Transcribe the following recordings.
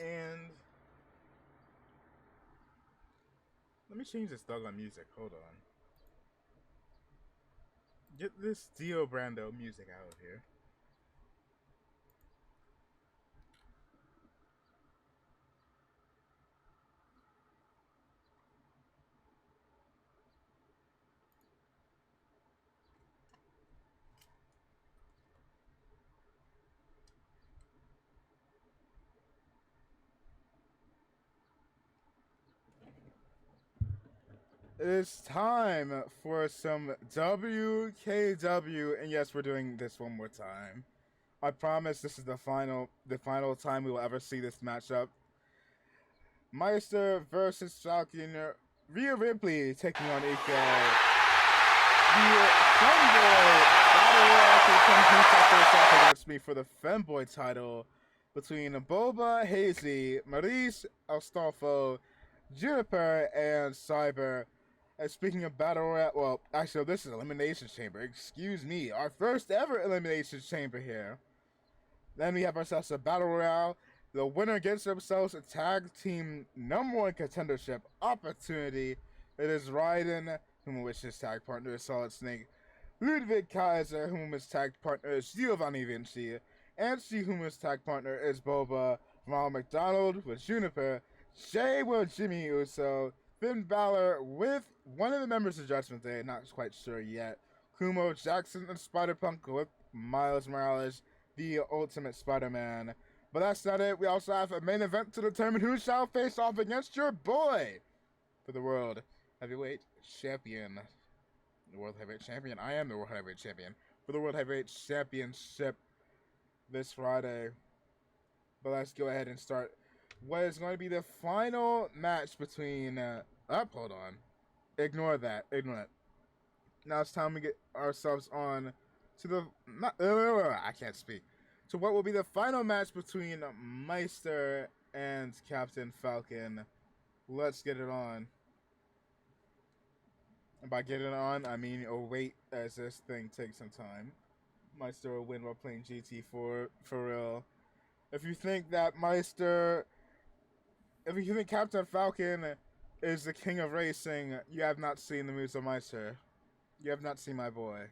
And let me change this doggone music. Hold on. Get this Dio Brando music out of here. It's time for some WKW, and yes, we're doing this one more time. I promise this is the final time we will ever see this matchup. Meister versus Falcon. Rhea Ripley taking on Iko. The Femboy battle royal comes against me for the Femboy title between Boba Hazy, Maurice Astolfo, Juniper, and Cyber. And speaking of battle royale, well, actually, this is Elimination Chamber. Excuse me, our first ever Elimination Chamber here. Then we have ourselves a battle royale. The winner gets themselves a tag team #1 contendership opportunity. It is Raiden, whom which his tag partner is Solid Snake, Ludwig Kaiser, whom his tag partner is Giovanni Vinci, and she whom his tag partner is Boba, Ronald McDonald with Juniper, Jay with Jimmy Uso, Finn Balor with one of the members of Judgment Day, not quite sure yet, Kumo Jackson and Spider-Punk with Miles Morales, the Ultimate Spider-Man. But that's not it. We also have a main event to determine who shall face off against your boy for the World Heavyweight Champion. The World Heavyweight Champion. I am the World Heavyweight Champion for the World Heavyweight Championship this Friday. But let's go ahead and start what is going to be the final match between. Hold on. Ignore that. Ignore it. Now it's time to get ourselves on to the. I can't speak. To what will be the final match between Meister and Captain Falcon. Let's get it on. And by getting it on, I mean wait as this thing takes some time. Meister will win while playing GT4 for real. If you think that Meister, if you think Captain Falcon is the king of racing, you have not seen the moves of Meister. You have not seen my boy.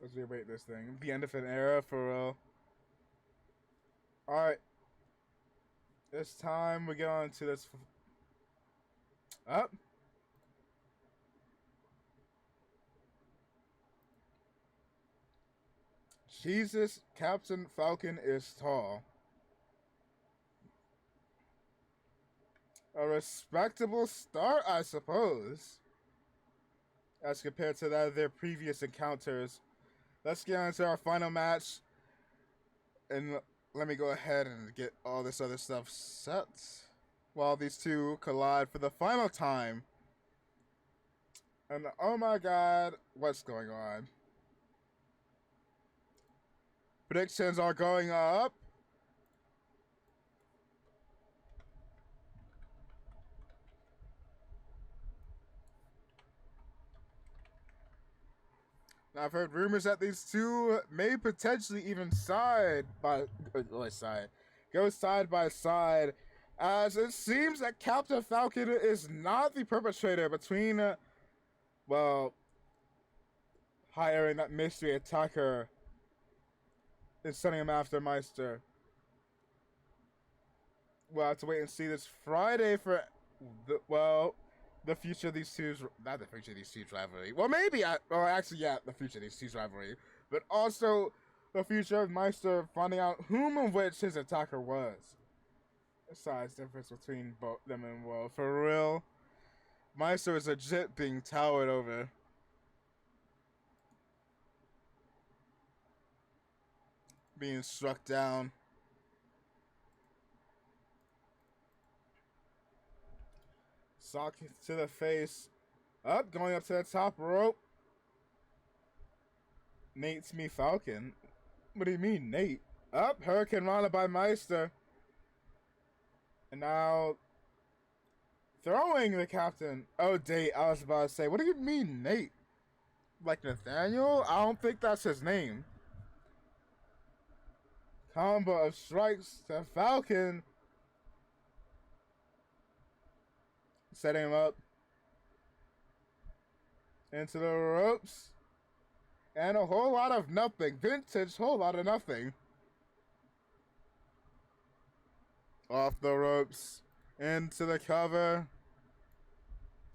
Let's rewrite this thing. The end of an era for real. Alright. This time we get on to this. Up. Jesus, Captain Falcon is tall. A respectable start, I suppose, as compared to that of their previous encounters. Let's get on to our final match. And let me go ahead and get all this other stuff set while these two collide for the final time. And oh my god, what's going on? Predictions are going up. Now, I've heard rumors that these two may potentially even go side by side, as it seems that Captain Falcon is not the perpetrator between, hiring that mystery attacker and sending him after Meister. We'll have to wait and see this Friday for the future of these two's, not the future of these two's rivalry. Well, maybe, the future of these two's rivalry, but also the future of Meister finding out whom of which his attacker was. The size difference between both them and for real, Meister is legit being towered over. Being struck down. Sock to the face. Up, going up to the top rope. Nate's me Falcon. What do you mean, Nate? Up, Hurricane Rana by Meister. And now throwing the captain. Oh, date. I was about to say, what do you mean, Nate? Like Nathaniel? I don't think that's his name. Combo of strikes to Falcon. Setting him up. Into the ropes. And a whole lot of nothing. Vintage, whole lot of nothing. Off the ropes. Into the cover.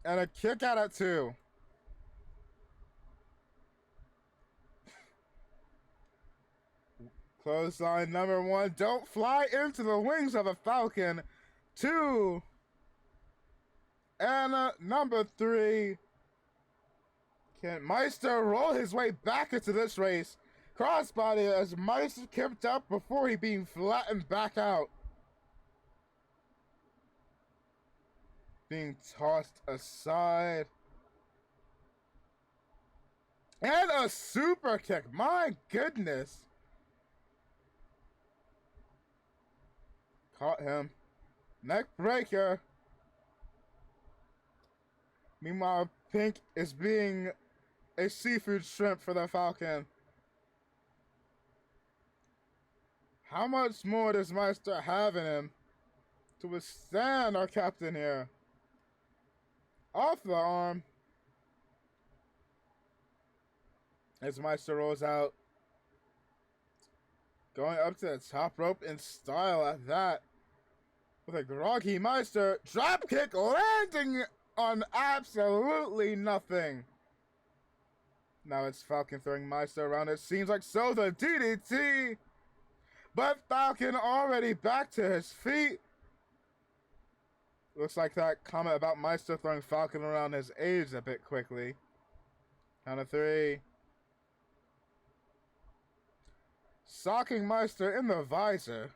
And a kick out at 2. Clothesline number 1. Don't fly into the wings of a Falcon. 2. And number 3. Can Meister roll his way back into this race? Crossbody as Meister kept up before he being flattened back out. Being tossed aside. And a super kick. My goodness. Caught him. Neck breaker. Meanwhile, Pink is being a seafood shrimp for the Falcon. How much more does Meister have in him to withstand our captain here? Off the arm. As Meister rolls out. Going up to the top rope in style at that. With a groggy Meister. Dropkick landing on absolutely nothing. Now it's Falcon throwing Meister around. It seems like so the DDT. But Falcon already back to his feet. Looks like that comment about Meister throwing Falcon around has aged a bit quickly. Count of 3. Socking Meister in the visor.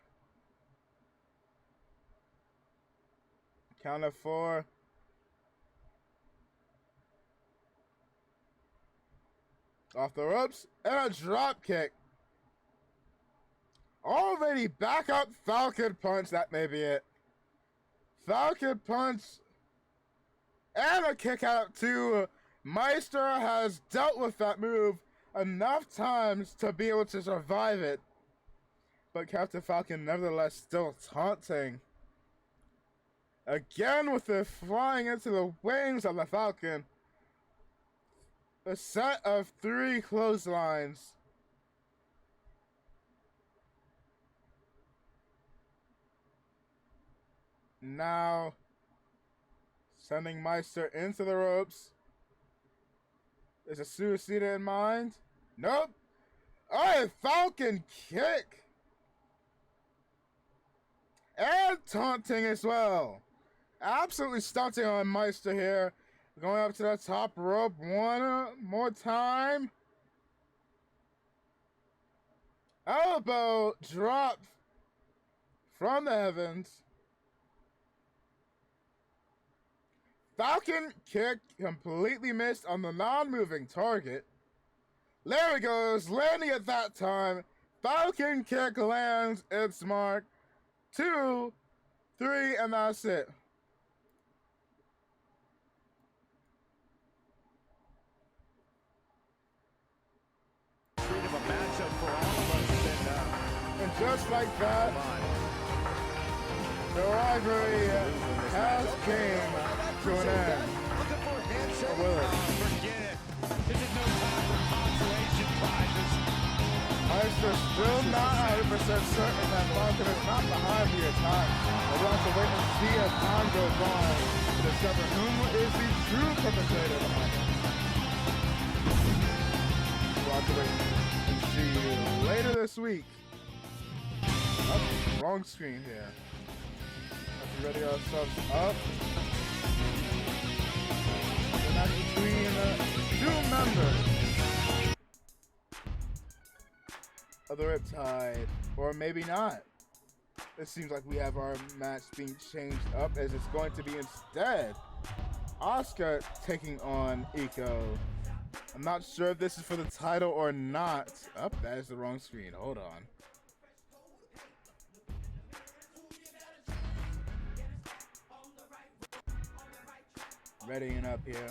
Count of 4. Off the ropes and a drop kick. Already back up Falcon punch. That may be it. Falcon punch and a kick out to Meister has dealt with that move enough times to be able to survive it. But Captain Falcon nevertheless still taunting. Again with the flying into the wings of the Falcon. A set of 3 clotheslines. Now, sending Meister into the ropes. Is a suicide in mind? Nope. Oh, Falcon kick. And taunting as well. Absolutely stunting on Meister here. Going up to the top rope one more time. Elbow drop from the heavens. Falcon kick completely missed on the non-moving target. There it goes, landing at that time. Falcon kick lands its mark. 2, 3, and that's it. And just like that, the rivalry has came to an end. Or will it? Forget it. This is no time for consolation prizes. Meister's still not 100% certain that Falcon is not behind the attack. But we'll have to wait and see as time goes on to discover who is the true perpetrator behind it. We'll have to wait and see later this week. Oh, wrong screen here. Let's ready ourselves up. The match between 2 members of the Riptide, or maybe not. It seems like we have our match being changed up, as it's going to be instead Oscar taking on Eco. I'm not sure if this is for the title or not. Oh, that is the wrong screen. Hold on. readying up here.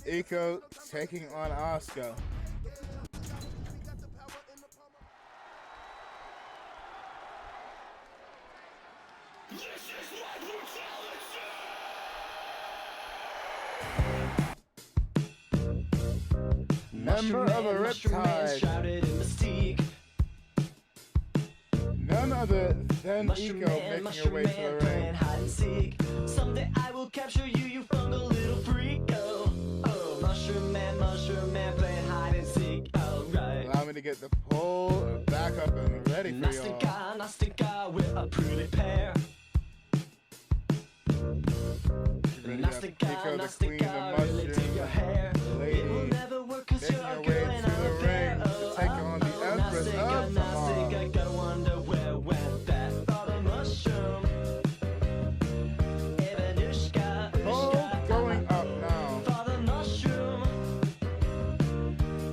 Iko taking on Asuka. Member of the Riptide. None other than Iko making her way to the ring. Someday I will capture you, you fungal little freak. Oh, Mushroom Man playing hide and seek. Alright. Allow me to get the pole back up and ready for y'all. Nastica, we're a pretty pair. Iko the queen, the mushroom lady, It will never work 'cause making you're her a way girl to and the I'm a ring bear. to take on the Empress of Tomorrow. Gotta wonder where went that father mushroom. Evanushka, Pole going up now. Father mushroom.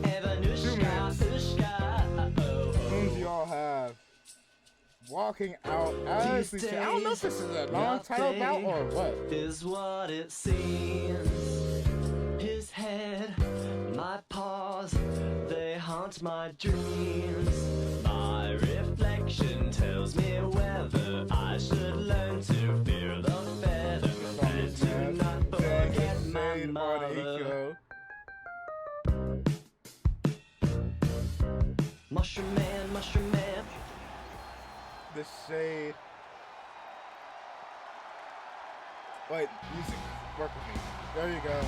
Evanushka, Whom do y'all have walking out as we say? I don't know if this is a long title bout or what. Is what it seems. His head, my paws, they haunt my dreams. My reflection tells me whether I should learn to fear the feather and to not forget my mother. Mushroom Man, Mushroom Man. The shade. Wait, music. Work with me. There you go.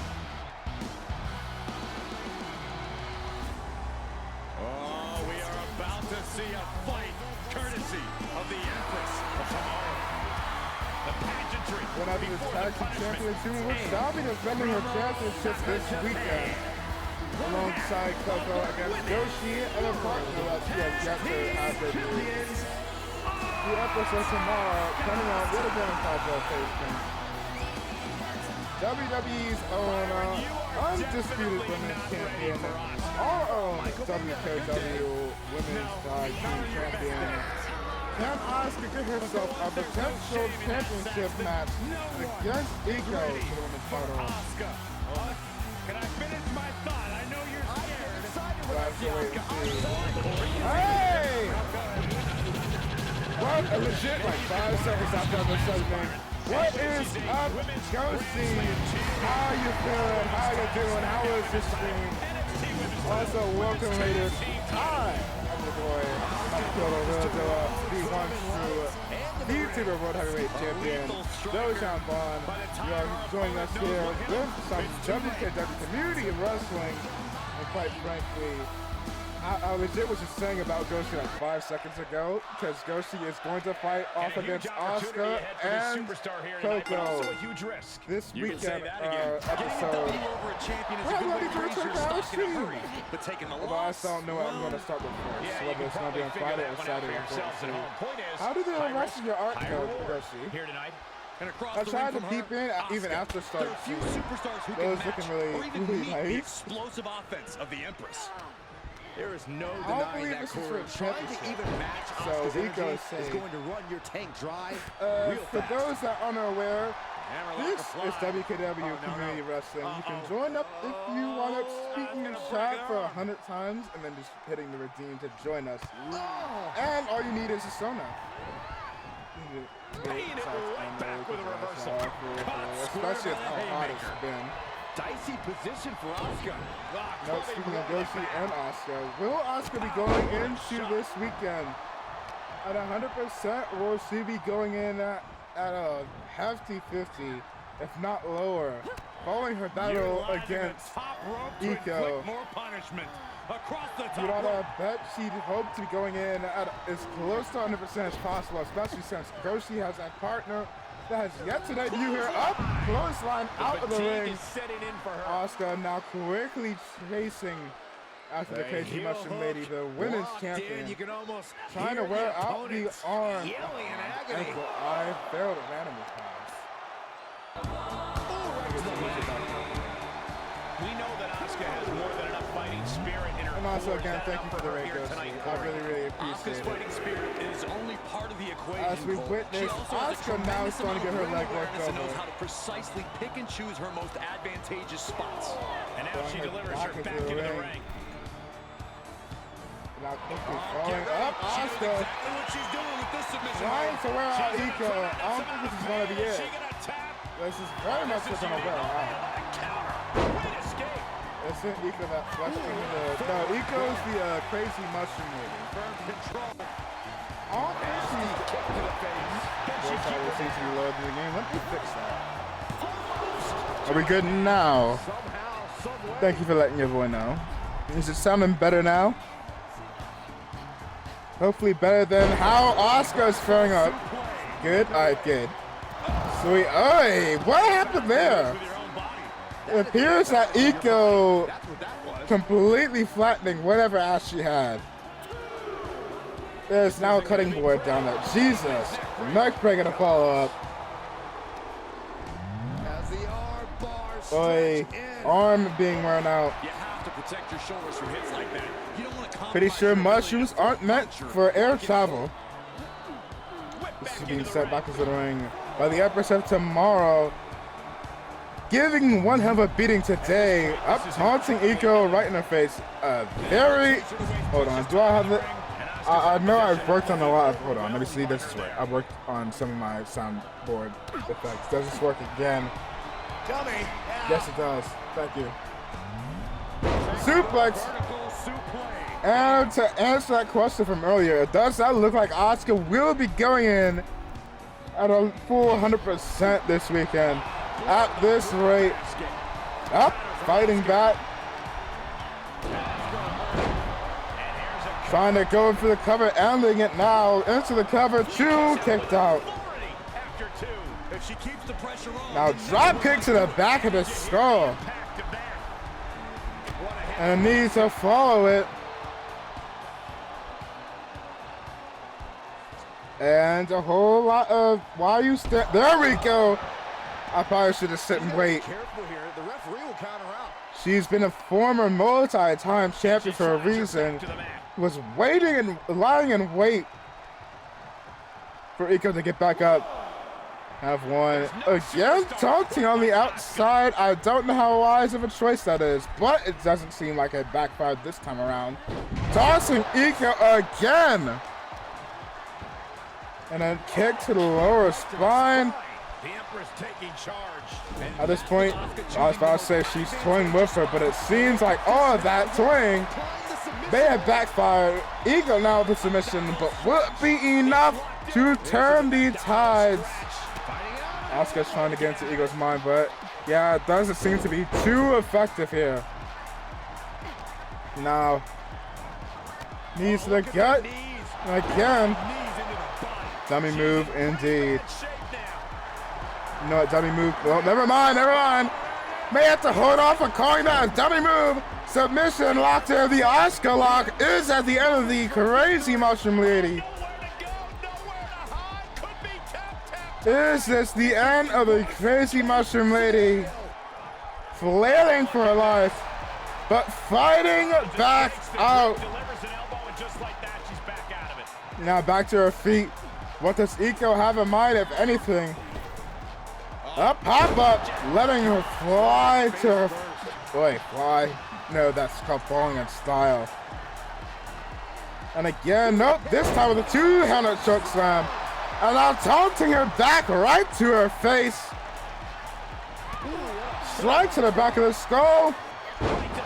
Oh, we are about to see a fight courtesy of the Empress of Tomorrow. The pageantry One of the before tag the team champions, punishment. which shall be defending her championship this weekend. Alongside Coco against Yoshi and a partner that she has yet to have debuted. The Empress of Tomorrow coming out with a grand cowboy facing WWE's own undisputed women's champion, our own WKW women's tag team champion. Can Asuka get herself a potential championship match against Iko for the women's title? Asuka. Can I finish my thought? I know you're scared. We'll have to wait and see. Hey! What a legit like 5 seconds after the segment. What is up, Ghosty? How you feeling? How you doing? How is this stream? Also, welcome ladies. Hi, I'm your boy, Makoto Rojo, the one true YouTuber World Heavyweight Champion, Doshan Bond. You are joining us here with some WKW community wrestling, and quite frankly, I legit was just saying about Goshi like 5 seconds ago, because Goshi is going to fight off against Asuka and Coco this weekend episode. We're ready to return to our stream. Although I still don't know what I'm going to start with first. So whether it's going to be on Friday or Saturday, I'm going to see. How did the rest of your art go, Goshi? Here tonight. I tried to peep in even after starting. There are few superstars who It can was match looking or even really meet the nice. explosive offense of the Empress. There is no I don't denying believe that this is for Corey a trying to championship. even match So Asuka's Rico energy is is saying- going to run your tank dry real For fast. those that aren't aware, Hammerlock this applied. is WKW Community Wrestling. You can join up if you want up speaking in chat for 100 times and then just hitting the redeem to join us. And all you need is a Sona. Bringing it right back with a reversal. Especially with how hot it's been. Dicey position for Asuka. Now, speaking of Yoshi and Asuka, will Asuka be going into this weekend at 100%, or will she be going in at a hefty 50, if not lower, following her battle against Iko? More punishment across the top You know, rope. I bet she'd hope to be going in at as close to 100% as possible, especially since Goshi has a partner that has yet to debut here. Up, clothesline out of the Fatigue ring. is setting in for her. Asuka now quickly chasing after the Casey Mushroom Lady, the women's champion, You can almost trying to hear wear out the opponents arm. yelling in agony. Ankle. I failed an animal pass. We know that Asuka has more than enough fighting spirit in her. And also, core. again, That thank you for the uppercut rate, here Ghosty. tonight, I Corey. really Asuka's appreciate it. fighting spirit is only part of the equation. As we've Cole. witnessed, She also has a Asuka now tremendous starting to get her amount of leg ring worked awareness and knows over. how to precisely pick and choose her most advantageous spots. And now she Warhead delivers back her into back the into the ring. ring. Now quickly Get following ready. up, She knows Asuka exactly what she's doing with this submission. trying to wear out She's Iko. I don't think this is going to be Is it. she gonna tap? This is very much what's going to wear out. Counter. Great escape. Isn't Iko that flesh into the... No, Iko's the crazy mushroom lady. Firm control. I don't think she's... Kick to the face. Both sides seems to be loaded in the game. Let me fix that. Are we good now? Somehow, someway. Thank you for letting your boy know. Is it sounding better now? Hopefully better than how Asuka's faring up. Good? Alright, good. Sweet. Oi! What happened there? With your own body. It appears that Iko That's what that was. completely flattening whatever ass she had. There's now a cutting board down there. Jesus. Neck breaker to follow up. As the arm bar Oi. stretch in. Arm being worn out. You have to protect your shoulders from hits like that. You don't want to Pretty compromise sure your ability mushrooms to aren't meant punch or for air get travel. whip This back is being into the set ring. back into the ring by the Empress of Tomorrow. Giving one hell of a beating today. Up taunting Iko right in her face. Very... Hold on. Do I have it? I know I've worked on a lot of... Hold on. Let me see. This is right. I've worked on some of my soundboard effects. Does this work again? Dummy. Yes, it does. Thank you. Suplex. Vertical suplex. And to answer that question from earlier, it does not look like Asuka will be going in at a full 100% this weekend. At this rate, up, fighting back, trying to go for the cover, ending it now into the cover, two kicked out. After two, if she keeps the pressure on, Now drop kick to the back of the skull, back to back. What a hit. and needs to follow it. And a whole lot of, why you there we go. I probably should have sit and wait. Careful here. The referee will count her out. She's been a former multi-time champion for a reason. To the mat. Was waiting and lying in wait for Iko to get back up. Have one again, taunting on the outside. I don't know how wise of a choice that is, but it doesn't seem like it backfired this time around. Tossing Iko again. And then kick to the lower spine. The Empress taking charge. And At this point, I was about to say she's toying with her, but it seems like all of that toying may have backfired. Iko now with the submission, but will it be enough to turn the tides? Asuka's trying to get into Iko's mind, but yeah, it doesn't seem to be too effective here. Now, knees to the gut. Again, dummy move indeed. You know what, dummy move. Well, never mind. May have to hold off on calling that a dummy move. Submission locked there. The Asuka lock is at the end of the crazy mushroom lady. Is this the end of the crazy mushroom lady? Flailing for her life, but fighting back out. Now back to her feet. What does Iko have in mind, if anything? A pop-up, letting her fly to her... Wait, fly? No, that's called falling in style. And again, nope, this time with a two-handed choke slam. And now taunting her back right to her face. Strike to the back of the skull.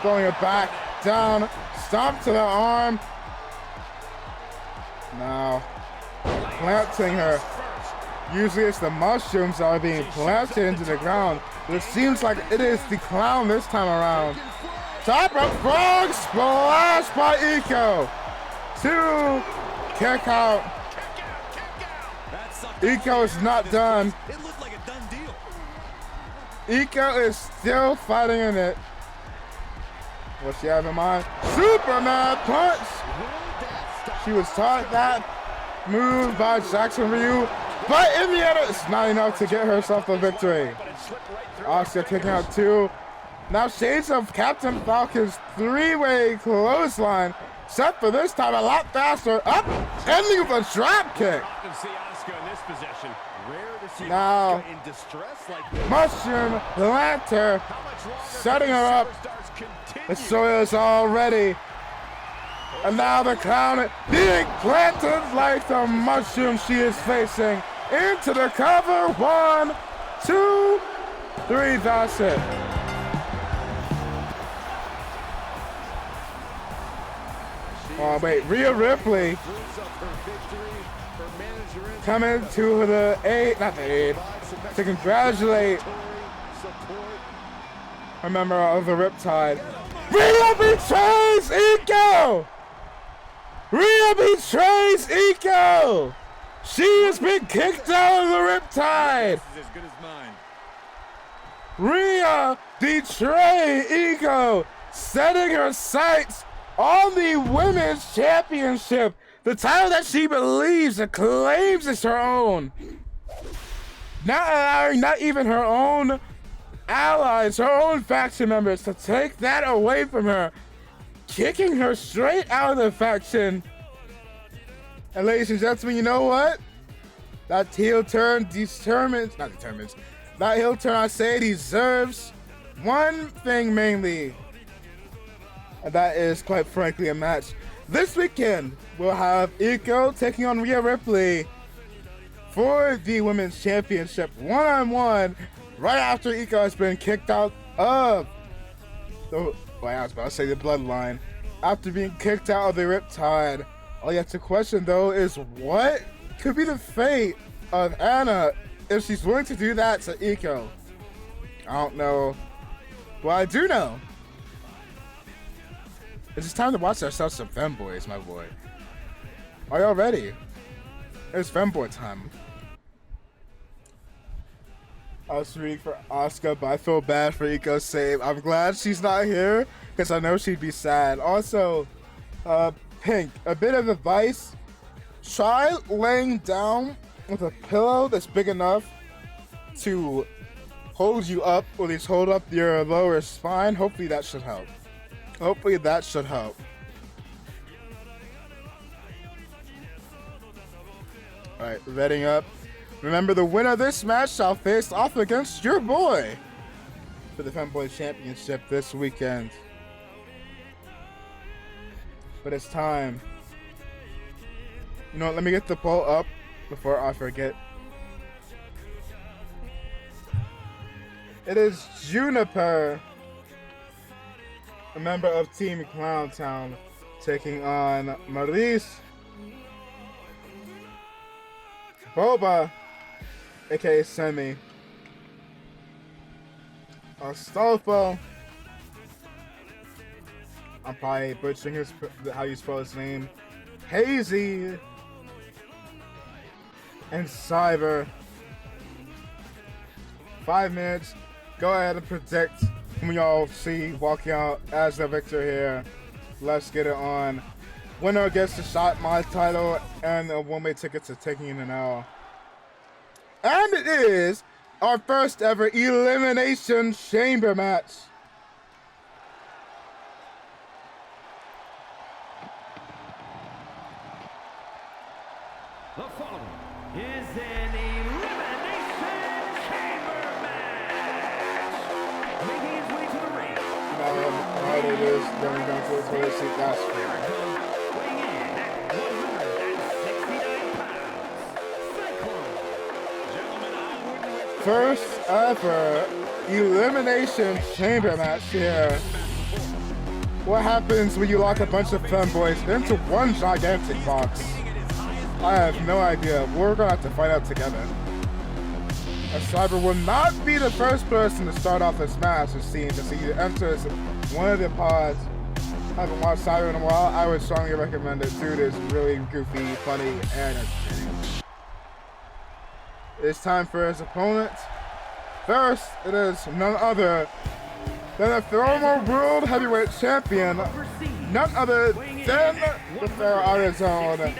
Throwing her back down. Stomp to the arm. Now, planting her. Usually it's the mushrooms that are being planted into the ground. But it seems like it is the clown this time around. Top rope frog splash by Iko. Two, kick out. Iko is not done. It looked like a done deal. Iko is still fighting in it. What she have in mind? Superman punch. She was taught that move by Jackson Ryu, but in the end, it's not enough to get herself the victory. Asuka kicking out two. Now shades of Captain Falcon's three-way clothesline. Set for this time a lot faster. Up, ending with a drop kick. Often see Asuka in this position. Rare to see Now, Asuka in distress like this. Mushroom Lantern How much longer setting can her these up. superstars continue? The soil is all ready. And now the crown being planted like the mushroom she is facing. Into the cover. 1, 2, 3. That's it. Oh, wait. Rhea Ripley coming to the aid, not the aid, to congratulate a member of the Riptide. Rhea betrays Iko! Rhea betrays Iko! She has been kicked out of the Riptide! This is as good as mine. Rhea betrayed Iko, setting her sights on the Women's Championship, the title that she believes and claims is her own. Not allowing not even her own allies, her own faction members to take that away from her, kicking her straight out of the faction. And ladies and gentlemen, you know what? That heel turn that heel turn I say deserves one thing mainly. And that is, quite frankly, a match. This weekend, we'll have Iko taking on Rhea Ripley for the Women's Championship one-on-one right after Iko has been kicked out of the, I was about to say the Bloodline. After being kicked out of the Riptide. All you have to question, though, is what could be the fate of Anna if she's willing to do that to Iko? I don't know. Well, I do know. It's just time to watch ourselves some femboys, my boy. Are y'all ready? It's femboy time. I was rooting for Asuka, but I feel bad for Iko's save. I'm glad she's not here, because I know she'd be sad. Also, Pink, a bit of advice. Try laying down with a pillow that's big enough to hold you up, or at least hold up your lower spine. Hopefully that should help. Hopefully that should help. Alright, readying up. Remember, the winner of this match shall face off against your boy for the Femboy Championship this weekend. But it's time. You know what, let me get the poll up before I forget. It is Juniper, a member of Team Clowntown, taking on Maurice, Boba, aka Semi, Astolfo, I'm probably butchering how you spell his name, Hazy, and Cyber. 5 minutes. Go ahead and predict whom y'all see walking out as the victor here. Let's get it on. Winner gets the shot my title and a one-way ticket to taking in an L. And it is our first ever Elimination Chamber match. The following is an Elimination Chamber match. Making his way to the ring. You know how hard it is going down to the toilet seat. That's true. Weighing in at 169 pounds, Cyclone. First ever Elimination Chamber match here. What happens when you lock a bunch of femboys into one gigantic box? I have no idea. We're gonna have to find out together. As Cyber will not be the first person to start off this match, it seems, as he enters one of the pods. I haven't watched Cyber in a while. I would strongly recommend it. Dude is really goofy, funny, and entertaining. It's time for his opponent. First, it is none other than the former World Heavyweight Champion, none other than the Pharaoh Arizona,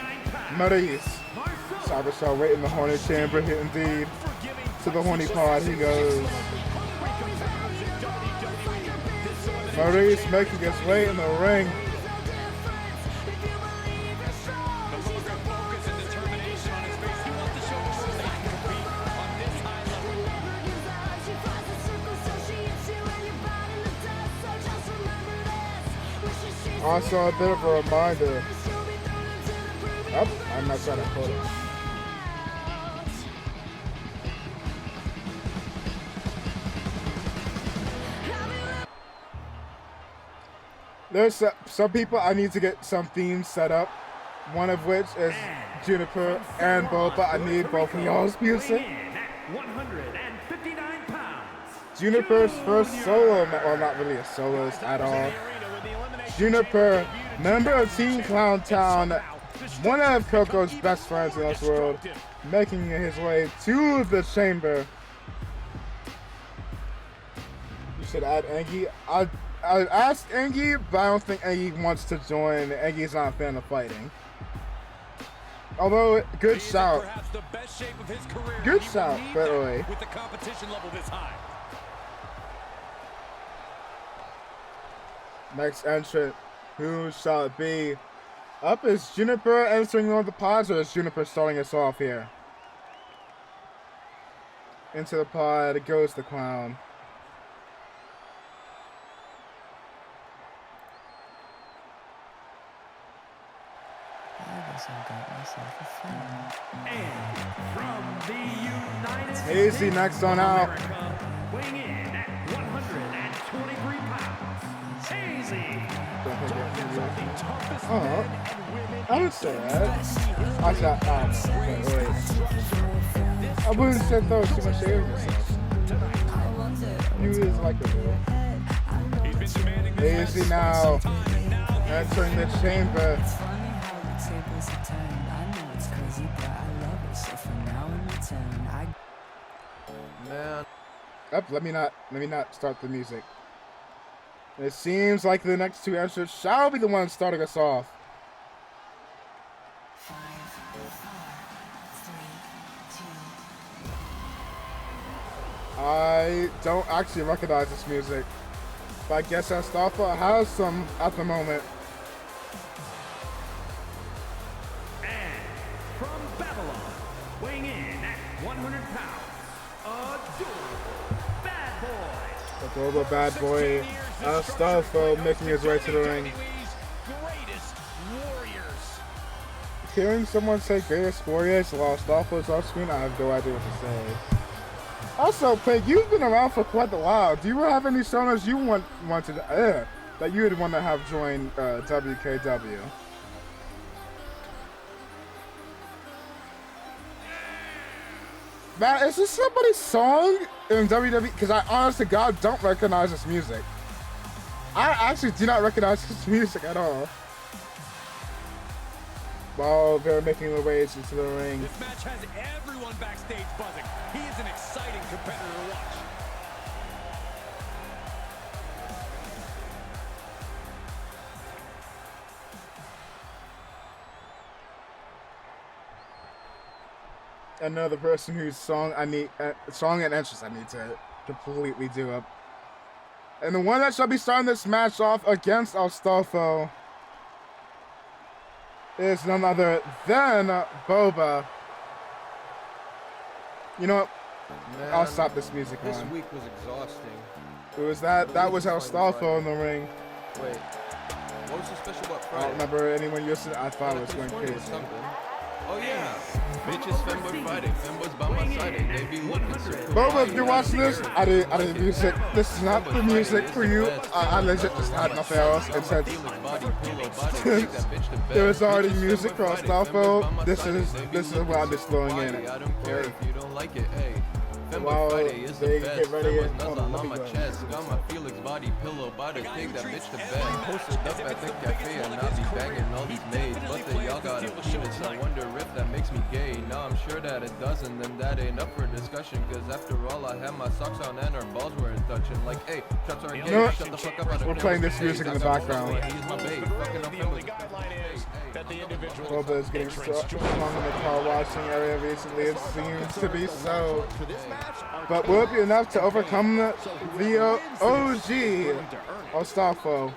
Maurice. Cyber shall wait in the Horny Chamber here indeed. To the Horny Pod he goes. Maurice making his way in the ring. The look of focus and determination on his face. He wants to show the world that he can compete on this high level. Also a bit of a reminder. Oh, I'm not trying to quote it. There's some people I need to get some themes set up. One of which is Juniper and Boba. I need both of y'all's music. 159 pounds. Juniper's first solo, well, not really a soloist at all. Juniper, member of Team Clown Town, one of Coco's best friends in this world, making his way to the chamber. You should add Angie. I asked Angie, but I don't think Angie wants to join. Angie's not a fan of fighting. Although, good shout. Good shout, by the way. With the competition level this high. Next entrant, who shall it be? Up is Juniper entering one of the pods, or is Juniper starting us off here? Into the pod goes the clown. And from the United Hazy next on out. weighing in at 123 pounds, Hazy. Oh, I would say that. I wouldn't say throw too much shade on yourself. You is like a girl. Hazy now entering the chamber. Man. Up, let me not start the music. It seems like the next two entrants shall be the ones starting us off. 5, 4, 3, 2. I don't actually recognize this music, but I guess Astolfo has some at the moment. And from Babylon, weighing in at 100 pounds, Adorable bad boy Astolfo making his way to the ring. Hearing someone say greatest warriors while Astolfo's off screen, I have no idea what to say. Also, Pink, you've been around for quite a while. Do you have any songs you wanted that you would want to have join WKW? Man, is this somebody's song in WWE? Because I honest to God don't recognize this music. I actually do not recognize this music at all. While they're making their ways into the ring. This match has everyone backstage buzzing. He is an exciting competitor to watch. Another person whose song and entrance I need to completely do up. And the one that shall be starting this match off against Astolfo is none other than Boba. You know what? Man, I'll stop this music This on. week was exhausting. It was that was Astolfo in the ring. Wait, what was so special about I Friday? don't remember anyone yesterday. I thought it was going Friday was crazy. something. Oh yeah, bitches Femboy Friday. Femboys by my side. They be looking so cool. Boba, if you're watching this, I didn't music. This is not the music for you. I legit just had nothing else. And since there was already music for Astolfo, this is what I'm just throwing in. I don't care if you don't like it. Hey, While Femboy Friday is the they best. get ready Femboys and- hold nuzzle on, let on me my go. chest. Got my Felix body pillow. About to take that bitch to bed. Posted up at the cafe and I'll be banging all these maids. But they y'all got a penis. I wonder if that makes me gay. No, I'm sure that it doesn't. And that ain't up for discussion. Cause after all, I had my socks on and our balls weren't touching. Like, hey, shots are gay. know what? Shut the fuck up. We're playing this music in the background. He's my babe. Fucking up The only guideline is that the individual Boba is getting strong in the car washing area recently. It seems to be so. But will it be enough to overcome the OG Astolfo.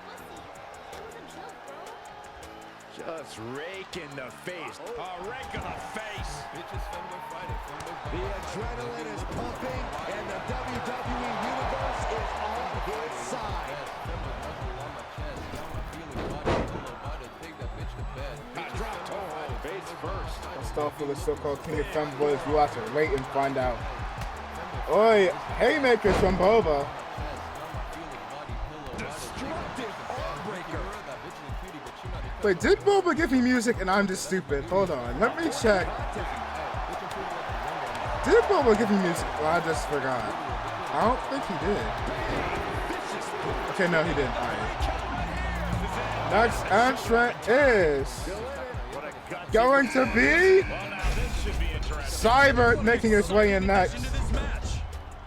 Just rake in the face. A rake in the face. The adrenaline is pumping, and the WWE Universe is on his side. Drop toe, face first. Astolfo, the so-called king of femboys. We'll have to wait and find out. Oi, haymakers from Boba. Destructive arm breaker. Wait, did Boba give me music and I'm just stupid? Hold on, let me check. Did Boba give me music? Well, I just forgot. I don't think he did. Okay, no, he didn't. All right. Next entrant is going to be Cyber, making his way in next.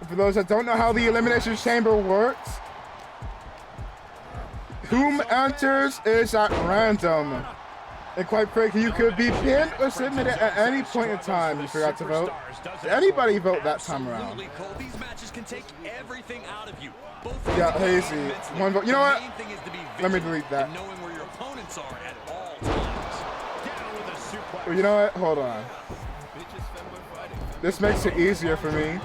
For those that don't know how the Elimination Chamber works, whom enters is at random. And quite frankly, you could be pinned or submitted at any point in time. You forgot to vote. Did anybody vote that time around? These matches can take everything out of you. Yeah, Hazy. One vote. You know what? Let me delete that. Knowing where your opponents are at all times. Down with a suplex. Well, you know what? Hold on. This makes it easier for me.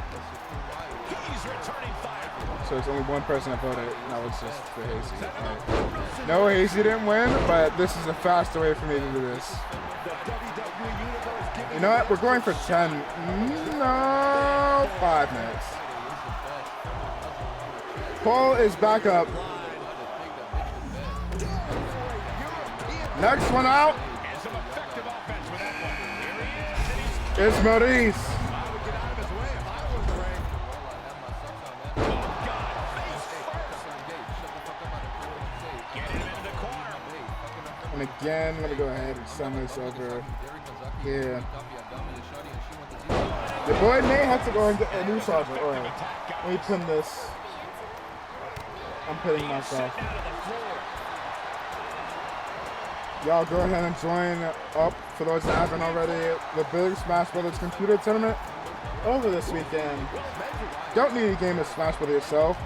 He's returning fire. So there's only one person that voted. That was just for Hazy. Right. No, Hazy didn't win, but this is a faster way for me to do this. You know what? We're going for 10. No, 5 minutes. Paul is back up. Next one out is Maurice. And again, let me go ahead and send this over here. The boy may have to go and get a new charger. Or let me pin this. I'm pinning myself. Y'all go ahead and join up, for those that haven't already, the big Smash Brothers computer tournament over this weekend. Don't need a game of Smash Brothers yourself.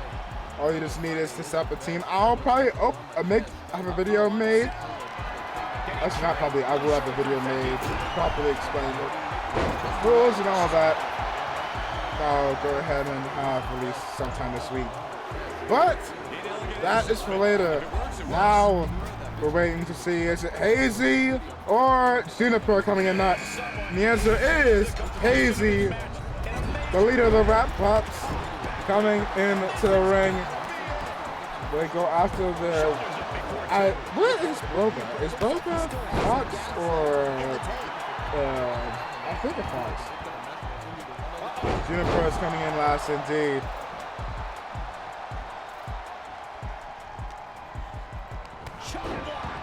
All you just need is to set up a team. I'll probably have a video made. Actually, not probably. I will have a video made properly explaining the rules and all that. I'll go ahead and have released sometime this week. But that is for later. Now we're waiting to see, is it Hazy or Juniper coming in next? And the answer is Hazy, the leader of the Rap Pups, coming into the ring. They go after the... what is Boba? Is Boba Fox or... I think it's Fox. Juniper is coming in last indeed.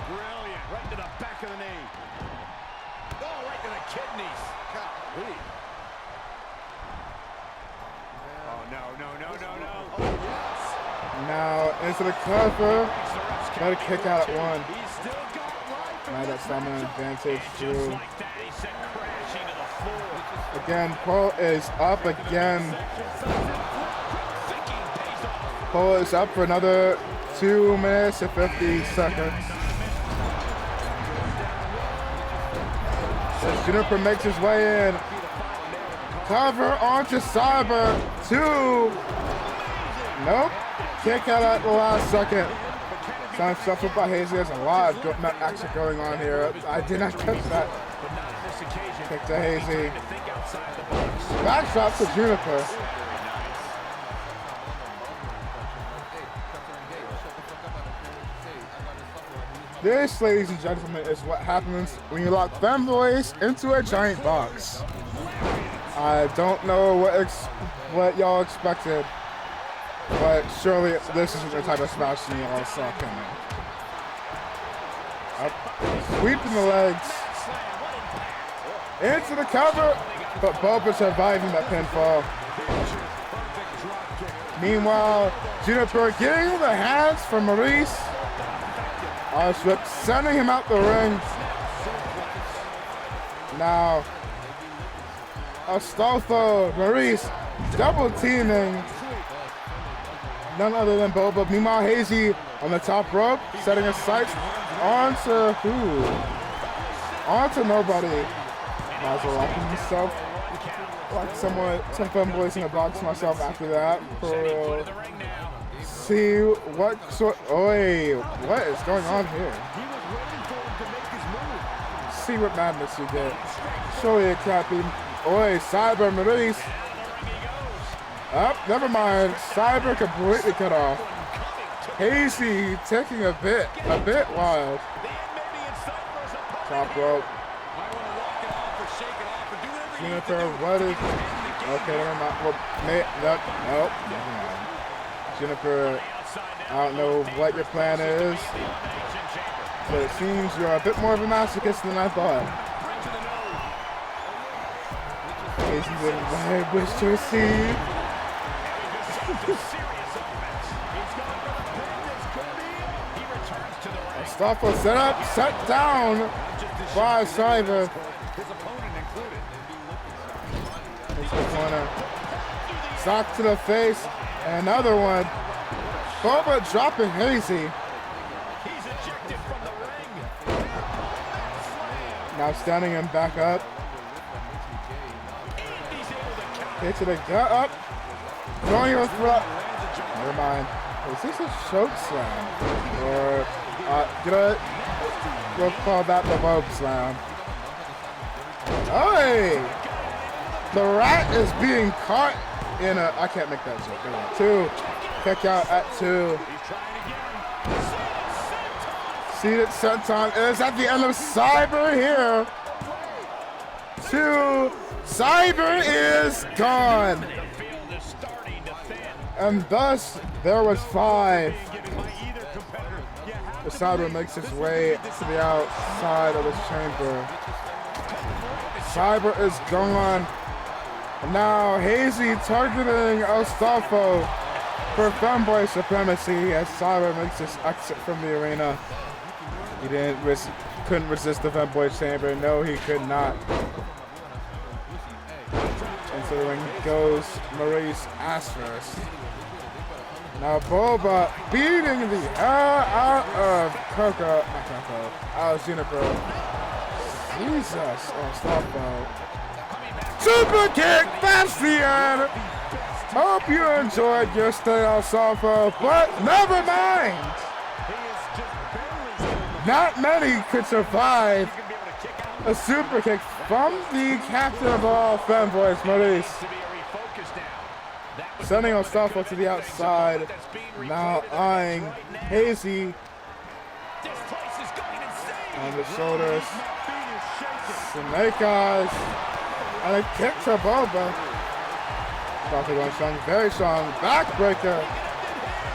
Brilliant. Right to the back of the knee. Oh, right to the kidneys. Golly. Oh, no. Oh, yes. Now into the cover. Try to kick out at one. Now that stamina advantage through. Again, Paul is up again. Paul is up for another 2 minutes and 50 seconds. As Juniper makes his way in. Cover onto Cyber. 2. Nope. Kick out at the last second. Time suffered by Hazy. There's a lot of action going on here. I did not catch that. Kick to Hazy. Backshot to Juniper. This, ladies and gentlemen, is what happens when you lock femboys into a giant box. I don't know what y'all expected, but surely this isn't the type of smash you all saw coming. Up, sweeping the legs. Into the cover, but Boba surviving that pinfall. Meanwhile, Juniper getting the hands from Maurice. Whip sending him out the ring. Now, Astolfo, Maurice, double teaming. none other than Boba. Meanwhile, Hazy on the top rope, setting his sights onto who? Onto nobody. Might as well locking himself. Like some femboys in a box myself after that. For real. See what sort. Oi, what is going on here? See what madness you get. Show you crappy. Oi, Cyber Maurice. Oh, never mind. Cyber completely cut off. Hazy taking a bit wild. Top rope. Juniper, what is? Okay, never mind. Well, nope, never mind. Juniper, I don't know what your plan is, but it seems you're a bit more of a masochist than I thought. Hazy didn't I wish to receive. Mustafa set up, set down by Cyber. Into the corner. Sock to the face. And another one. Boba dropping Hazy. Now standing him back up. Hit to the gut up. Throwing him through. Never mind. Is this a choke slam? Or we'll call that the Bob slam. Hey! The rat is being caught in a. I can't make that joke. 2. Kick out at 2. Seated senton is at the end of Cyber here. 2. Cyber is gone. And thus, there was 5. The Cyber makes his way to the outside of this chamber. Cyber is gone. And now Hazy targeting Astolfo for femboy supremacy as Cyber makes his exit from the arena. He couldn't resist the femboy chamber. No, he could not. Into the ring goes Maurice ass first. Now Boba beating the hell out of out of Juniper. Jesus, Astolfo. Super kick, that's the end. Hope you enjoyed your stay on Astolfo, but never mind. Not many could survive a super kick from the captain of all fanboys, Maurice. Sending Astolfo to the outside. Now eyeing Hazy on the shoulders. Snake eyes. And a kick to Boba. Astolfo going strong, very strong. Backbreaker.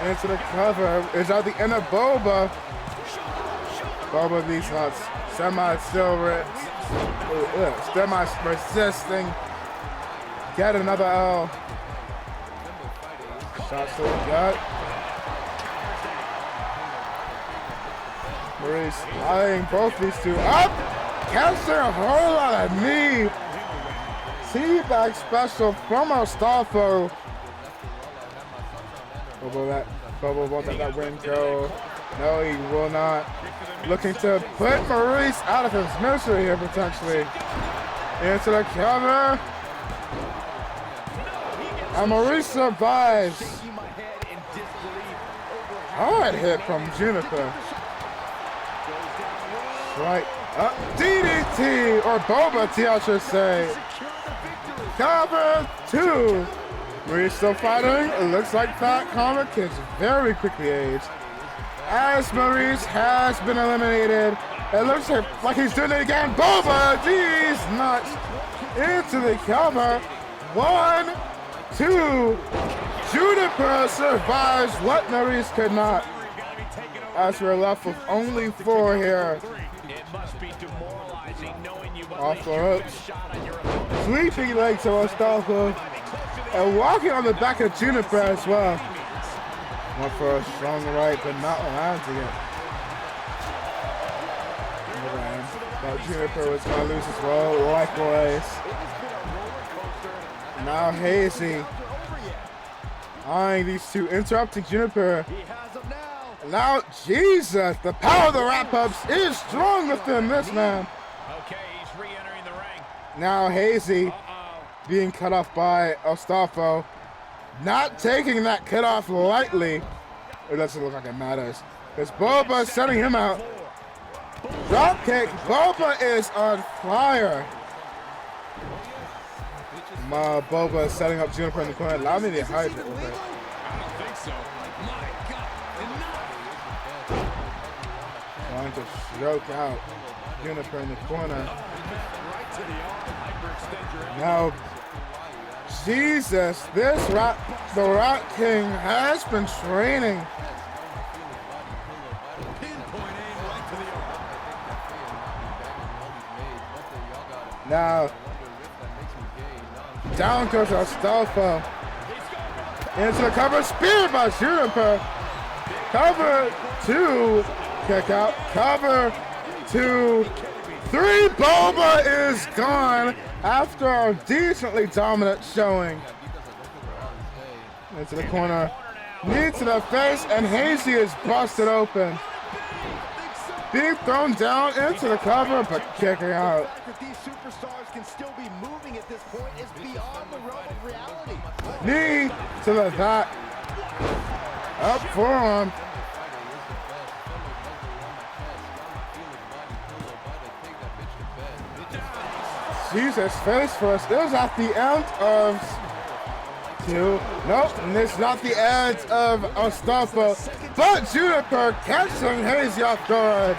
Into the cover. Is at the end of Boba. Boba these nuts. Semi-resisting. Get another L. Shots to the gut. Maurice eyeing both these two up. Catching a whole lot of knee. Teabag special from Astolfo. Boba won't let that win go. No, he will not. Looking to put Maurice out of his misery here potentially. Into the cover. And Maurice survives. Hard hit from Juniper. Right up. DDT, or Boba T, I should say. Cover 2. Maurice still fighting. It looks like Fat Comic is very quickly aged. As Maurice has been eliminated, it looks like he's doing it again. Boba, these nuts into the cover. 1, 2. Juniper survives what Maurice could not. As we're left with only 4 here. Off the hooks. Sweeping leg to Astolfo. And walking on the back of Juniper as well. Went for a strong right, but not landing it. But Juniper was going to lose as well, likewise. Now Hazy Eyeing these two, interrupting Juniper. He has him now. Now, Jesus, the power of the wrap-ups is strong within this man. Okay, he's re-entering the ring. Now Hazy being cut off by Ostafo. Not taking that cut off lightly. It doesn't look like it matters. Because Boba is setting him out. Drop kick. Boba is on fire. Boba is setting up Juniper in the corner. Allow me to hide it a little bit. I don't think so. My God, enough. Trying to stroke out Juniper in the corner. Right to the arm, hyperextend your elbow. Now, Jesus, the Rock King has been training. Pinpoint aim right to the arm. Now, down goes Astolfo. Into the cover, spear by Juniper. Cover 2, kick out. Cover 2, 3. Boba is gone after a decently dominant showing. Into the corner, knee to the face, and Hazy is busted open. Being thrown down into the cover, but kicking out. The fact that these superstars can still be moving at this point is beyond the realm of reality. Knee to the back. Up forearm. Jesus, face first. It was at the end of 2. Nope, and it's not the end of Ostafo, but Juniper catching Hazy off guard.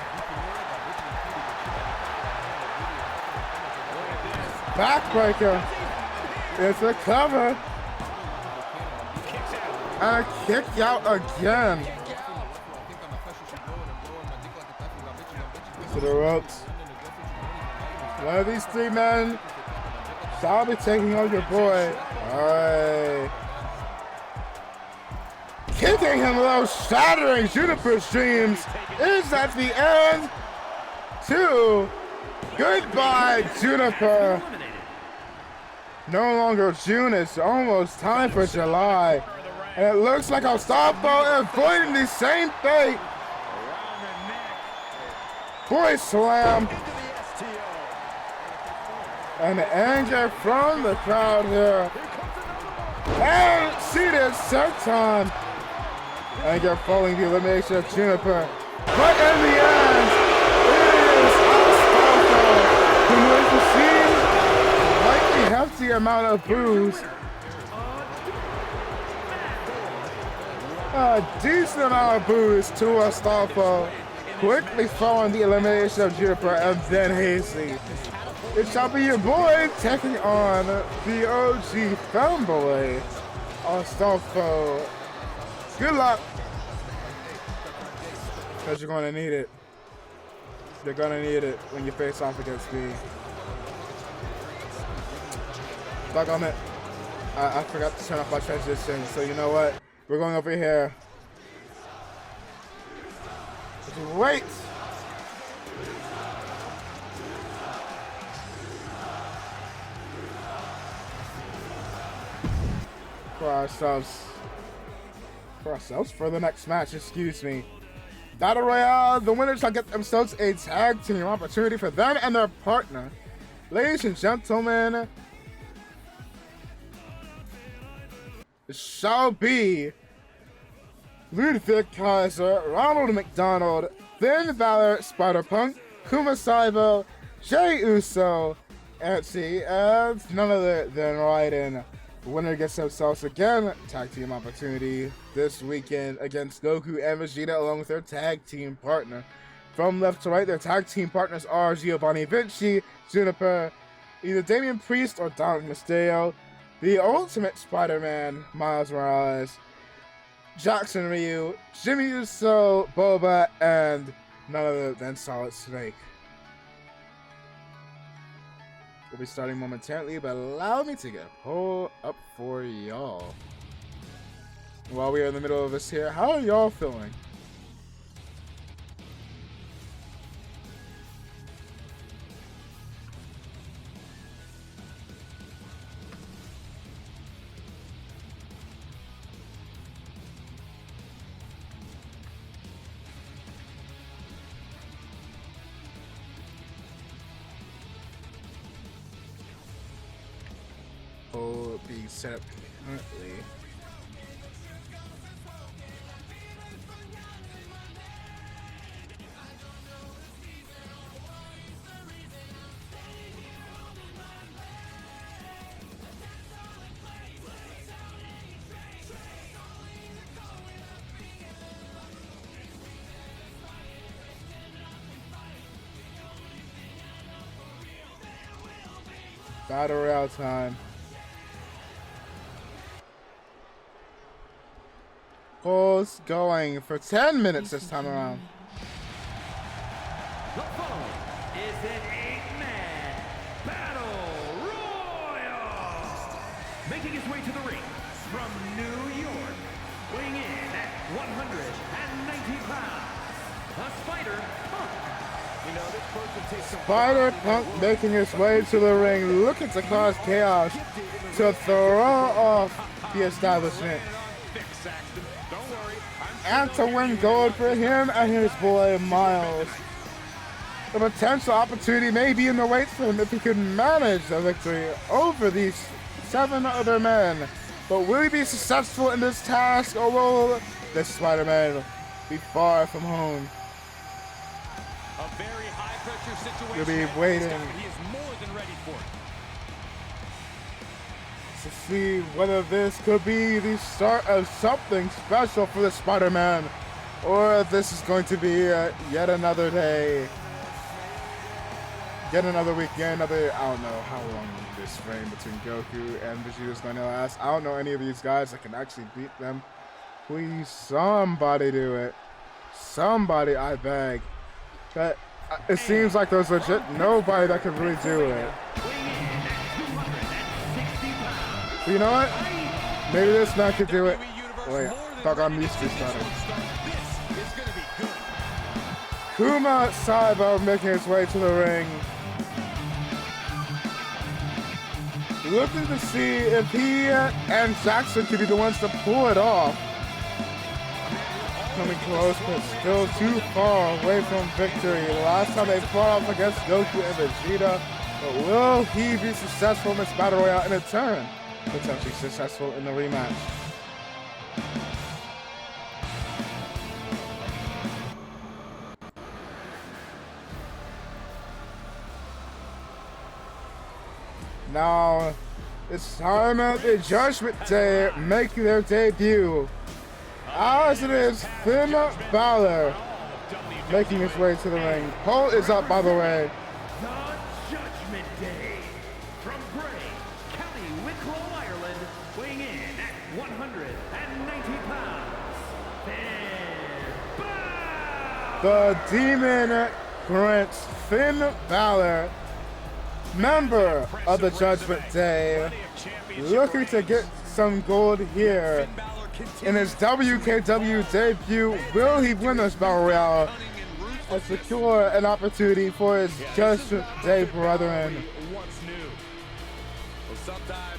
Backbreaker. It's a cover. And a kick out again. To the ropes. One of these 3 men shall be taking on your boy. Alright. Kicking him low, shattering Juniper's dreams. Is at the end. 2. Goodbye, Juniper. No longer June, it's almost time for July. And it looks like Ostafo avoiding the same fate. Boy slam. And anger from the crowd here. And seated Serton. Anger following the elimination of Juniper. But in the end, it is Ostafo who has received a likely hefty amount of boos. A decent amount of boos to Ostafo. Quickly following the elimination of Juniper and then Hazy. It shall be your boy taking on the OG fanboy, Ostafo. Good luck. Because you're going to need it. You're going to need it when you face off against me. Back on it. I forgot to turn off my transition, so you know what? We're going over here. Just wait. For ourselves for the next match, excuse me. Battle Royale, the winners shall get themselves a tag team opportunity for them and their partner. Ladies and gentlemen, it shall be Ludwig Kaiser, Ronald McDonald, Finn Balor, Spider-Punk, Kuma Saibo, Jey Uso, and none other than Raiden. The winner gets themselves again tag team opportunity this weekend against Goku and Vegeta along with their tag team partner. From left to right, their tag team partners are Giovanni Vinci, Juniper, either Damian Priest or Dominic Mysterio, the Ultimate Spider-Man, Miles Morales, Jackson Ryu, Jimmy Uso, Boba, and none other than Solid Snake. We'll be starting momentarily, but allow me to get a poll up for y'all. While we are in the middle of this here, how are y'all feeling? being set up currently. Battle Royale time. Goals going for 10 minutes this time around. The following is an 8-man battle royal. Making his way to the ring from New York, weighing in at 190 pounds, a Spider Punk. You know, this person takes some Spider Punk making his way to the ring, looking to cause chaos, to throw off the establishment, and to win gold for him and his boy Miles. The potential opportunity may be in the wait for him if he could manage the victory over these 7 other men. But will he be successful in this task, or will this Spider-Man be far from home? A very high-pressure situation. You'll be waiting He is more than ready for it. to see whether this could be the start of something special for the Spider-Man, or if this is going to be yet another day, yet another week, yet another, I don't know how long this reign between Goku and Vegeta is going to last. I don't know any of these guys that can actually beat them. Please, somebody do it. Somebody, I beg. But it seems like there's legit nobody that can really do it. But you know what? Maybe this man could do it. Wait, fuck, I'm used to starting. Kuma Saibo making his way to the ring. Looking to see if he and Jackson could be the ones to pull it off. Coming close, but still too far away from victory. Last time they fought off against Goku and Vegeta. But will he be successful in this Battle Royale and in turn potentially successful in the rematch? Now, it's time at the Judgment Day making their debut. As it is Finn Balor making his way to the ring. Poll is up, by the way. The Judgment Day from Bray, County Wicklow, Ireland, weighing in at 190 pounds. Finn Balor. The Demon Prince, Finn Balor, member of the Judgment Day, looking to get some gold here in his WKW debut. Will he win this Battle Royale and secure an opportunity for his Judgment Day brethren?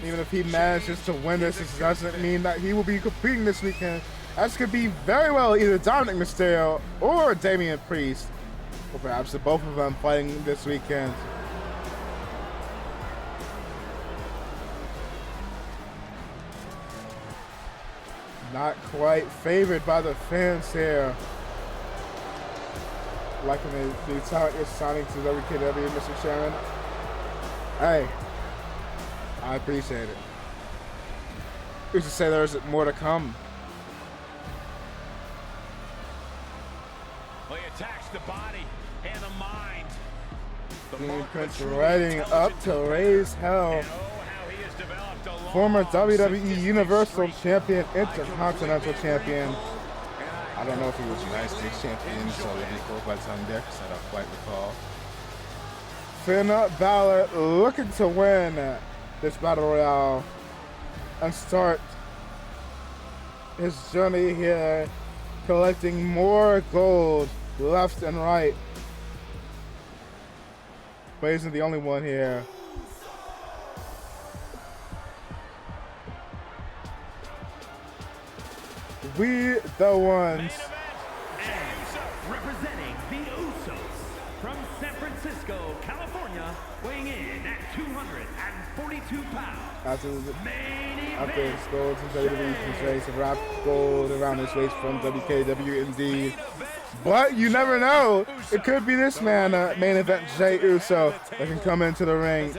Even if he manages to win this, it doesn't mean that he will be competing this weekend. As could be very well either Dominic Mysterio or Damian Priest, or perhaps the both of them fighting this weekend. Not quite favored by the fans here. Liking the talent you're signing to WKW, Mr. Chairman. Hey, I appreciate it. Who's to say there's more to come? Well, he attacks the body and the mind. Demon Prince riding up to raise hell. Former WWE Universal Champion, Intercontinental Champion. I don't know if he was United States Champion, so it'd be cool by the time there, because I don't quite recall. Finn Balor looking to win this Battle Royale and start his journey here, collecting more gold left and right. But he isn't the only one here. We the ones. And representing the Usos from San Francisco, California, weighing in at 245 72 pounds. After Main his gold from WWE, his race of rap gold around his waist from WKW indeed. But you never know. It could be this man, main event Jey Uso, that can come into the ring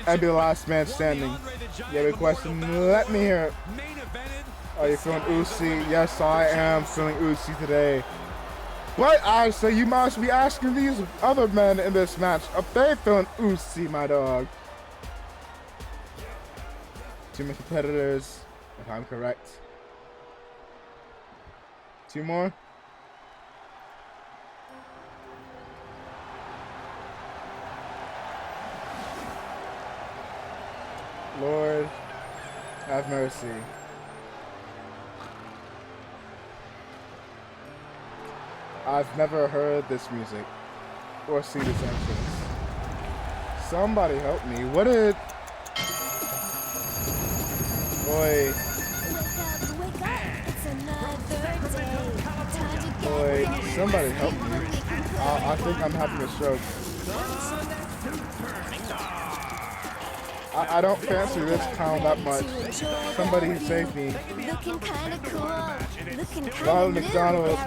and be the last man standing. You have a question? Let me hear it. Are you feeling Usi? Yes, I am feeling Usi today. But I say you must be asking these other men in this match if they feeling Usi, my dog. Two more competitors, if I'm correct. Two more. Lord, have mercy. I've never heard this music or seen this entrance. Somebody help me. What did... Boy. Boy, somebody help me. I think I'm having a stroke. I don't fancy this town that much. Somebody save me. Ronald McDonald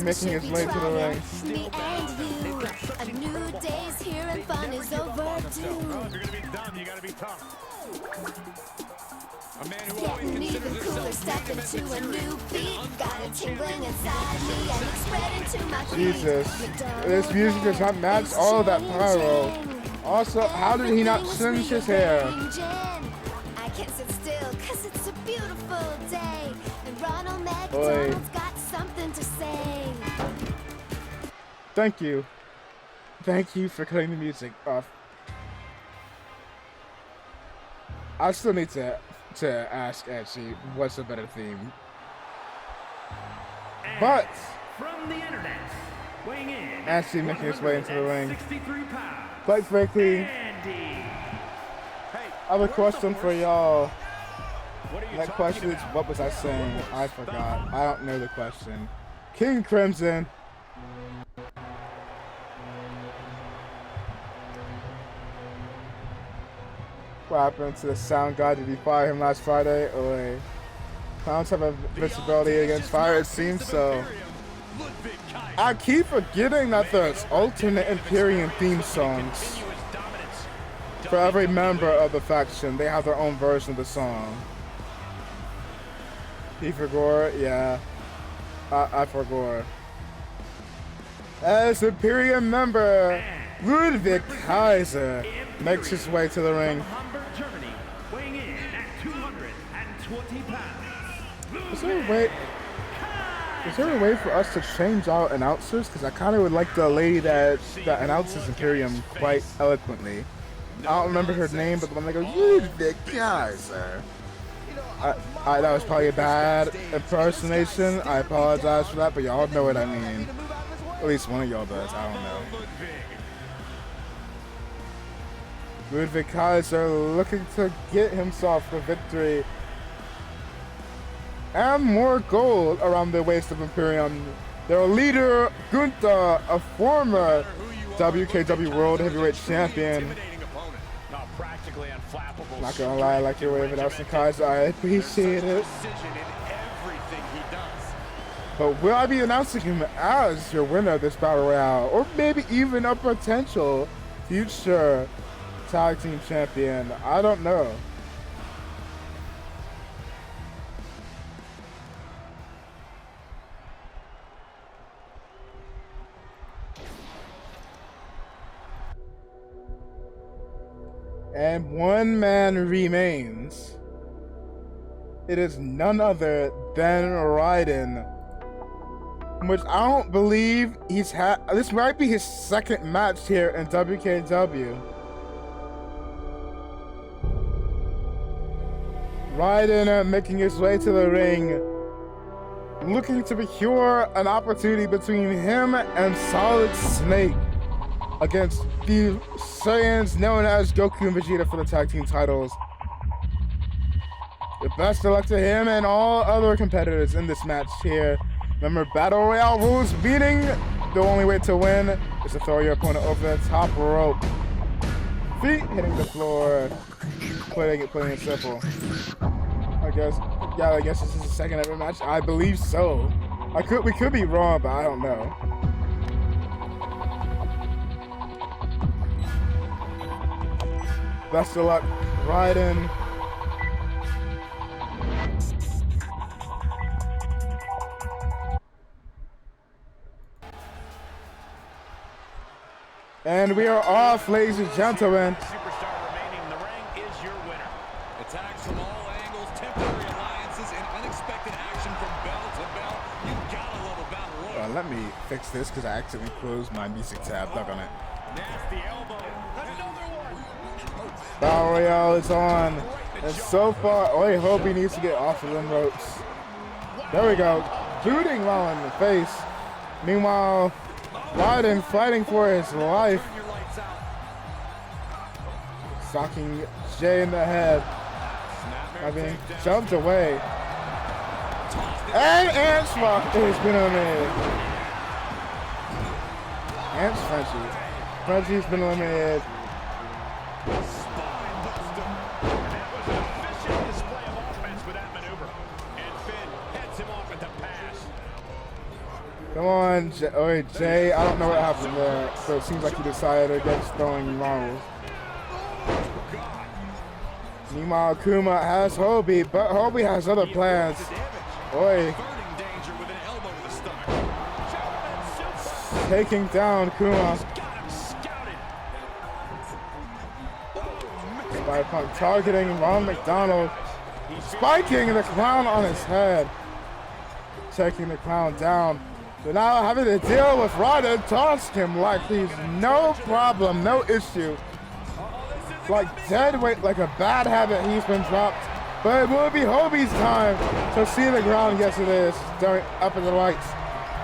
making his way to the ring. Me and you, a new day's here and fun is overdue. If you're gonna be dumb, you gotta be tough. A man who always Getting even considers cooler, himself step into a new beat. Got it tingling inside me and it's spreading to my feet. Jesus, this music does not match all of that pyro. Also, how did he not singe his hair? I can't sit still cause it's a beautiful day. And Ronald McDonald's got something to say. Thank you. Thank you for cutting the music off. I still need to ask actually what's a better theme. But From the internet, weighing in actually making his way into the ring. 63 pounds. Quite frankly, Andy. I have a question for y'all. What are you That talking question is, about? what was I saying? I forgot. I don't know the question. King Crimson. What happened to the sound guy? Did he fire him last Friday? Or Clowns have a visibility against fire? It seems so. I keep forgetting that there's alternate Imperium theme songs. For every member of the faction, they have their own version of the song. He forgot? Yeah. I forgot. As Imperium member, Ludwig Kaiser makes his way to the ring. Hamburg, Germany, weighing in at 220 pounds. Is there a way for us to change our announcers? Because I kind of would like the lady that announces Imperium quite eloquently. I don't remember her name, but the one that goes, Ludwig Kaiser. That was probably a bad impersonation. I apologize for that, but y'all know what I mean. At least one of y'all does. I don't know. Ludwig Kaiser looking to get himself the victory and more gold around the waist of Imperium. Their leader, Gunther, a former WKW World Heavyweight Champion. Not gonna lie, I like your way of announcing Kaiser. I appreciate it. But will I be announcing him as your winner of this Battle Royale? Or maybe even a potential future tag team champion? I don't know. And one man remains. It is none other than Raiden. Which I don't believe he's had. This might be his second match here in WKW. Raiden making his way to the ring, looking to procure an opportunity between him and Solid Snake against the Saiyans known as Goku and Vegeta for the tag team titles. The best of luck to him and all other competitors in this match here. Remember, Battle Royale rules, meaning the only way to win is to throw your opponent over the top rope. feet hitting the floor. Playing it simple. I guess this is the second ever match. I believe so. We could be wrong, but I don't know. Best of luck, Raiden. And we are off, ladies and gentlemen. Superstar remaining in the ring is your winner. Attacks from all angles, temporary alliances, and unexpected action from bell to bell. You gotta love a battle royal. Let me fix this because I accidentally closed my music tab. Look on it. Nasty elbow. Another one. Battle Royale is on. And so far, Oi Hobie needs to get off of them ropes. There we go. Booting Rollin in the face. Meanwhile, Raiden fighting for his life. Socking Jay in the head. Jumped away. And Ant's Rock has been eliminated. Ant's Frenchie. Frenchie's been eliminated. Come on, Jay. I don't know what happened there. So it seems like he decided against throwing marbles. Meanwhile, Kuma has Hobie, but Hobie has other plans. Oi. Taking down Kuma. Spider Punk targeting Ron McDonald. Spiking the clown on his head. Taking the clown down. So now having to deal with Raiden, tossed him like he's no problem, no issue. Like dead weight, like a bad habit, he's been dropped. But it will be Hobie's time to see the ground. Yes, it is. Up in the lights.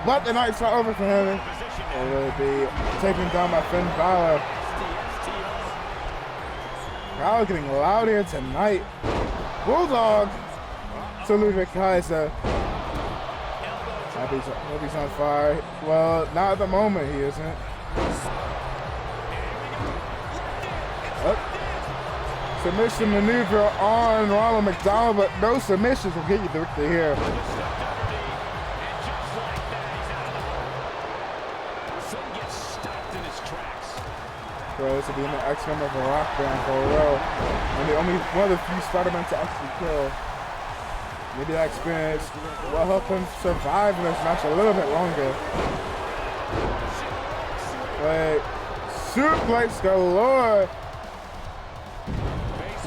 But the night's not over for him. It will be taken down by Finn Balor. Crowd getting loud here tonight. Bulldog to Ludwig Kaiser. Hobie's on fire. Well, not at the moment he isn't. Submission maneuver on Ronald McDonald, but no submissions will get you the victory here. So this will be an X-member of a rock band for a row. And the only one of the few Spider-Men to actually kill. Maybe that experience will help him survive in this match a little bit longer. Wait, suplex galore.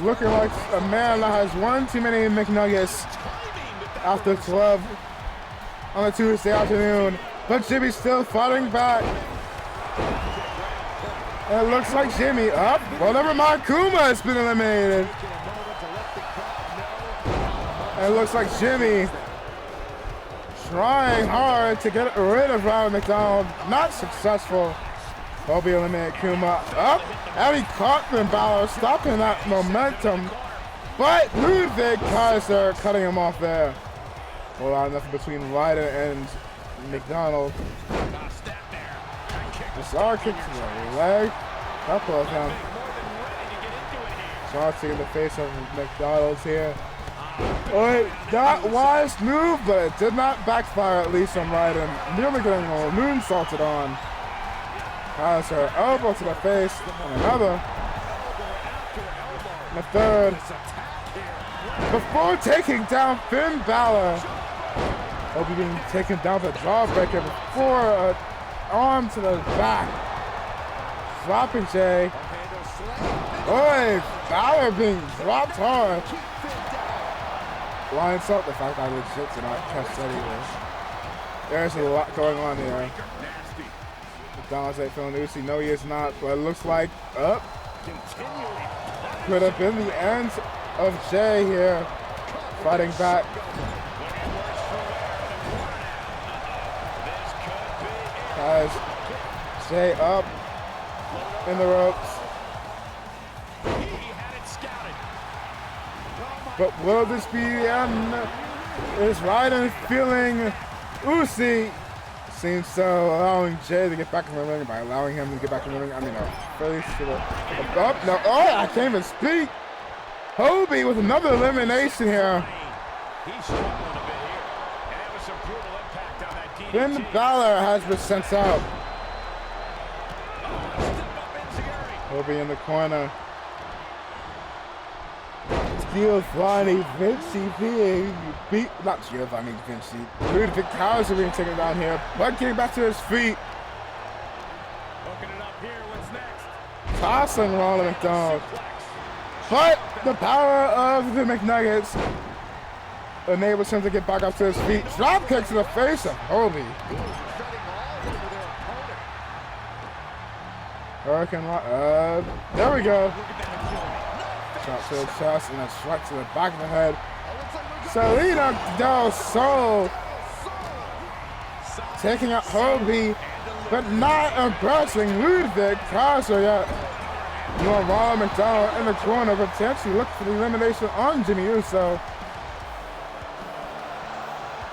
Looking like a man that has one too many McNuggets after 12 on a Tuesday afternoon. But Jimmy's still fighting back. And it looks like Jimmy up. Well, never mind. Kuma has been eliminated. And it looks like Jimmy trying hard to get rid of Ronald McDonald. Not successful. Hobie eliminated Kuma up. And he caught Finn Balor, stopping that momentum. But Ludwig Kaiser cutting him off there. Well, nothing between Raiden and McDonald. Bizarre kick to the leg. Couple of them. Shotzi in the face of McDonald's here. Alright, that was move, but it did not backfire, at least on Raiden. Nearly getting a moonsaulted on. Kaiser, elbow to the face, and another. And a third. Before taking down Finn Balor. Hobie being taken down with a jawbreaker before an arm to the back. Dropping Jay. Oi, Balor being dropped hard. Well, I insult the fact I legit did not catch that either. There's a lot going on here. McDonald's ain't feeling Uzi. No, he is not, but it looks like up. Could have been the end of Jay here. Fighting back. Guys, Jay up in the ropes. But will this be the end? Is Raiden feeling Uzi Seems so, allowing Jay to get back in the ring by allowing him to get back in the ring. I mean, face to the up. No, oh, I can't even speak. Hobie with another elimination here. He's struggling a bit here. And that was some brutal impact on that DDT. Finn Balor has been sent out. Hobie in the corner. Giovanni Vinci being beat. Not Giovanni Vinci. Ludwig Kaiser being taken down here. But getting back to his feet. Hooking it up here. What's next? Tossing Ronald McDonald. But the power of the McNuggets enables him to get back up to his feet. Drop kick to the face of Hobie. Hurricane there we go. Shot to the chest and a strike to the back of the head. Selena Del Sol taking out Hobie, but not impressing Ludwig Kaiser yet. You want Ronald McDonald in the corner, potentially look for the elimination on Jimmy Uso.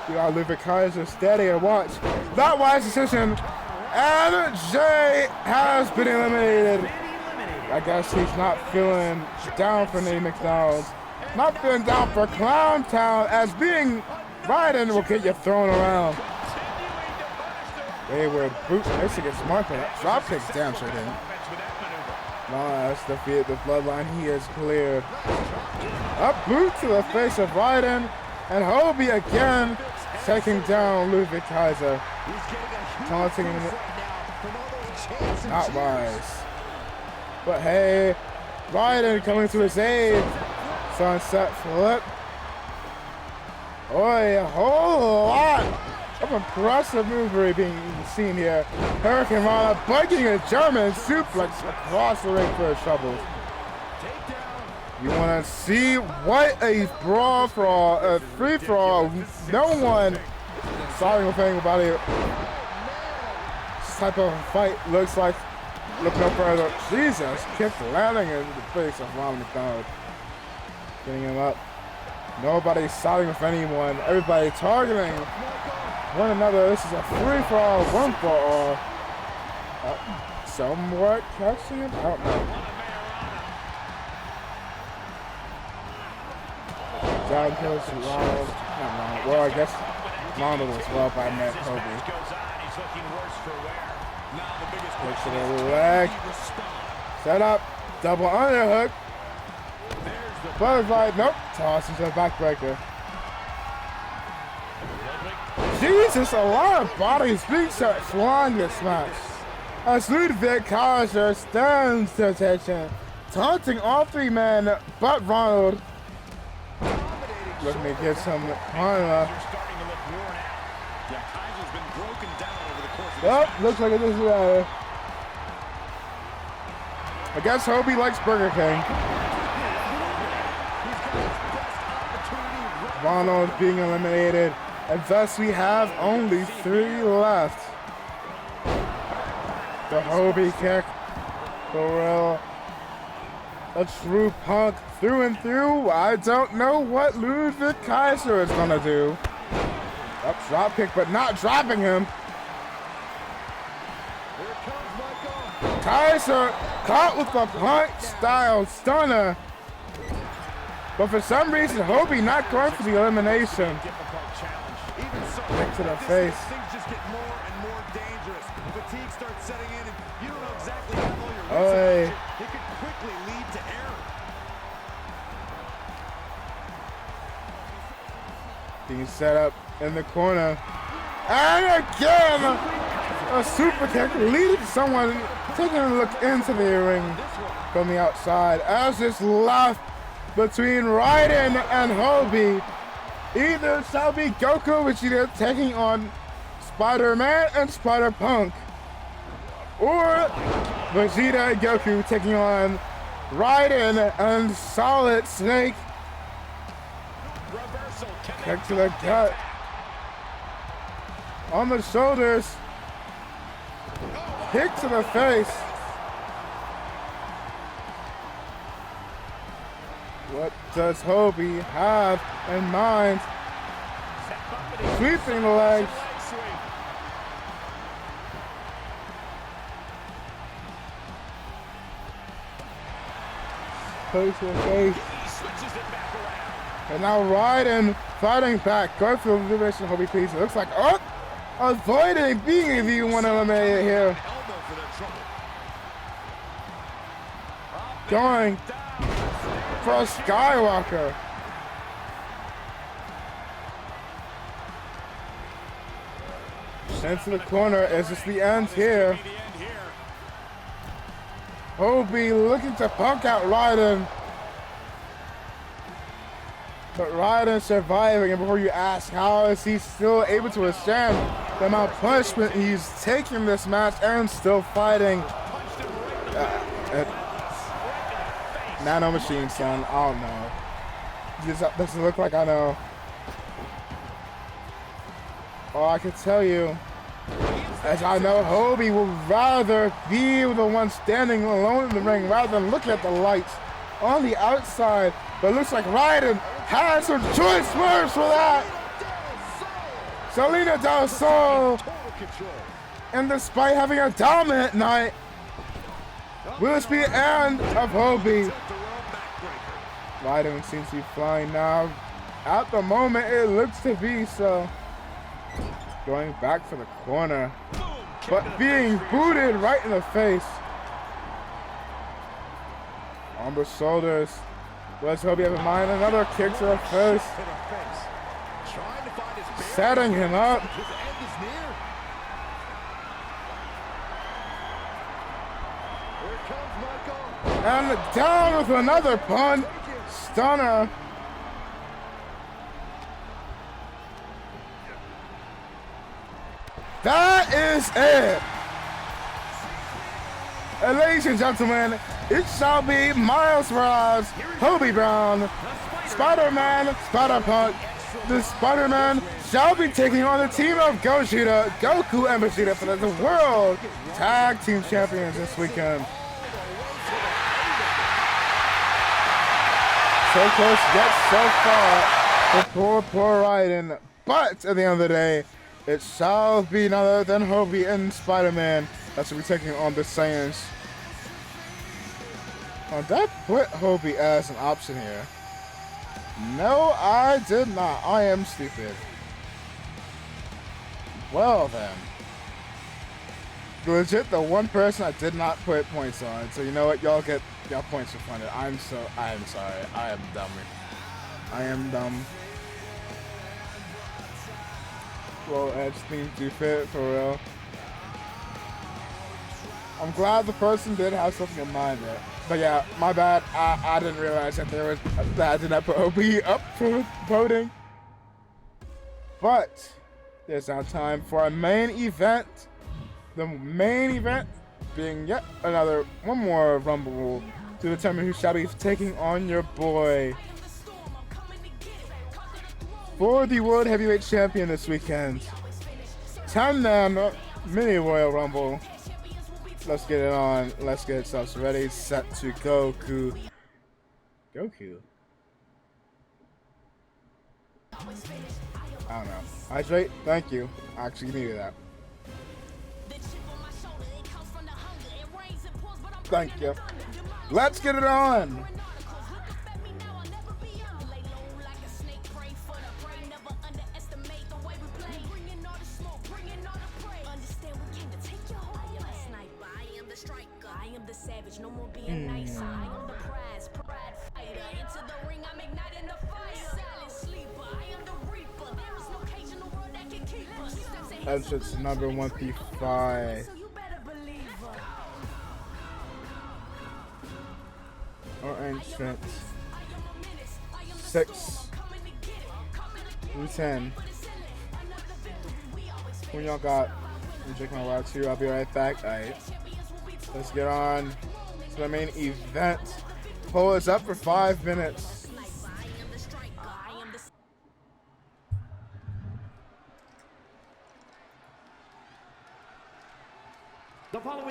You got Ludwig Kaiser steady and watch. That wise decision. And Jay has been eliminated. I guess he's not feeling down for Nate McDonald. Not feeling down for Clown Town, as being Biden will get you thrown around. They would boot. This gets smart for that. Drop kicks damn sure didn't. Nice defeat the bloodline. He is cleared. Up boot to the face of Biden. And Hobie again taking down Ludwig Kaiser. Taunting him. Not wise. But hey, Biden coming to his aid. Sunset flip. Boy, a whole lot of impressive movery being seen here. Hurricane Rana biting a German suplex across the ring for his troubles. You want to see what a brawl for all, a free for all. No one starting with anybody. This type of fight looks like. Look no further. Jesus, kick landing in the face of Ronald McDonald. Getting him up. Nobody siding with anyone. Everybody targeting one another. This is a free for all, one for all. Somewhat catching it. I don't know. Down goes Ronald. Not Ronald. Well, I guess Ronald as well by Matt Hobie. Looks to the leg. Set up. Double underhook. Butterfly. Nope. Toss into the backbreaker. Jesus, a lot of bodies being flung this match. As Ludwig Kaiser stands to attention, taunting all three men but Ronald. Looking to get some karma. Oh, looks like it doesn't matter. I guess Hobie likes Burger King. Ronald being eliminated, and thus we have only 3 left. The Hobie kick, for real. A true punk through and through. I don't know what Ludwig Kaiser is gonna do. Up drop kick, but not dropping him. Kaiser caught with the punch-style stunner. But for some reason, Hobie not going for the elimination. Kick to the face. Things just get more and more dangerous. Fatigue starts setting in, and you don't know exactly how all your Oy. it could quickly lead to error. Being set up in the corner. And again, a super kick leading to someone taking a look into the ring from the outside. As this left between Raiden and Hobie, either shall be Goku Vegeta taking on Spider-Man and Spider-Punk, or Vegeta and Goku taking on Raiden and Solid Snake. Kick to the gut. On the shoulders. Kick to the face. What does Hobie have in mind? Sweeping the legs. push to the face. He switches it back around. And now Ryden fighting back. Going for the elimination, Hobie Peace. It looks like, oh, avoiding being the one eliminated here. Elbow for the trouble. Going for a Skywalker. Into the corner. Is this the end here? Hobie looking to punk out Ryden. But Ryden surviving, and before you ask, how is he still able to withstand the amount of punishment he's taking this match and still fighting? Nano Machine, son. I don't know. Does it look like I know? All I can tell you, as I know, Hobie will rather be the one standing alone in the ring rather than looking at the lights on the outside. But it looks like Ryden has some choice words for that. Selena Del Sol, and despite having a dominant night, will this be the end of Hobie? Ryden seems to be flying now. At the moment, it looks to be so. Going back for the corner, but being booted right in the face. On the shoulders. What does Hobie have in mind? Another kick to the face. Setting him up. And down with another punch. Stunner. That is it. And ladies and gentlemen, it shall be Miles Morales, Hobie Brown, Spider-Man, Spider-Punk. The Spider-Man shall be taking on the team of Gogeta, Goku, and Vegeta for the World Tag Team Champions this weekend. So close yet so far for poor Ryden. But at the end of the day, it shall be none other than Hobie and Spider-Man that should be taking on the Saiyans. Did I put Hobie as an option here? No, I did not. I am stupid. Well then. Legit, the one person I did not put points on. So you know what? Y'all get y'all points refunded. I am sorry. I am dumber. I am dumb. Well, Edge theme do fit for real. I'm glad the person did have something in mind there. But yeah, my bad. I didn't realize that I did not put OB up for voting. But there's now time for our main event. The main event being yet one more Rumble to determine who shall be taking on your boy for the World Heavyweight Champion this weekend. 10-man Mini Royal Rumble. Let's get it on. Let's get ourselves ready. Set to Goku. Goku? I don't know. Hydrate? Thank you. I actually needed that. Thank you. Let's get it on. Entrance number 135. Or entrance 6 through 10. When y'all got, let me check my watch here. I'll be right back. Alright, let's get on to the main event. Pull us up for 5 minutes.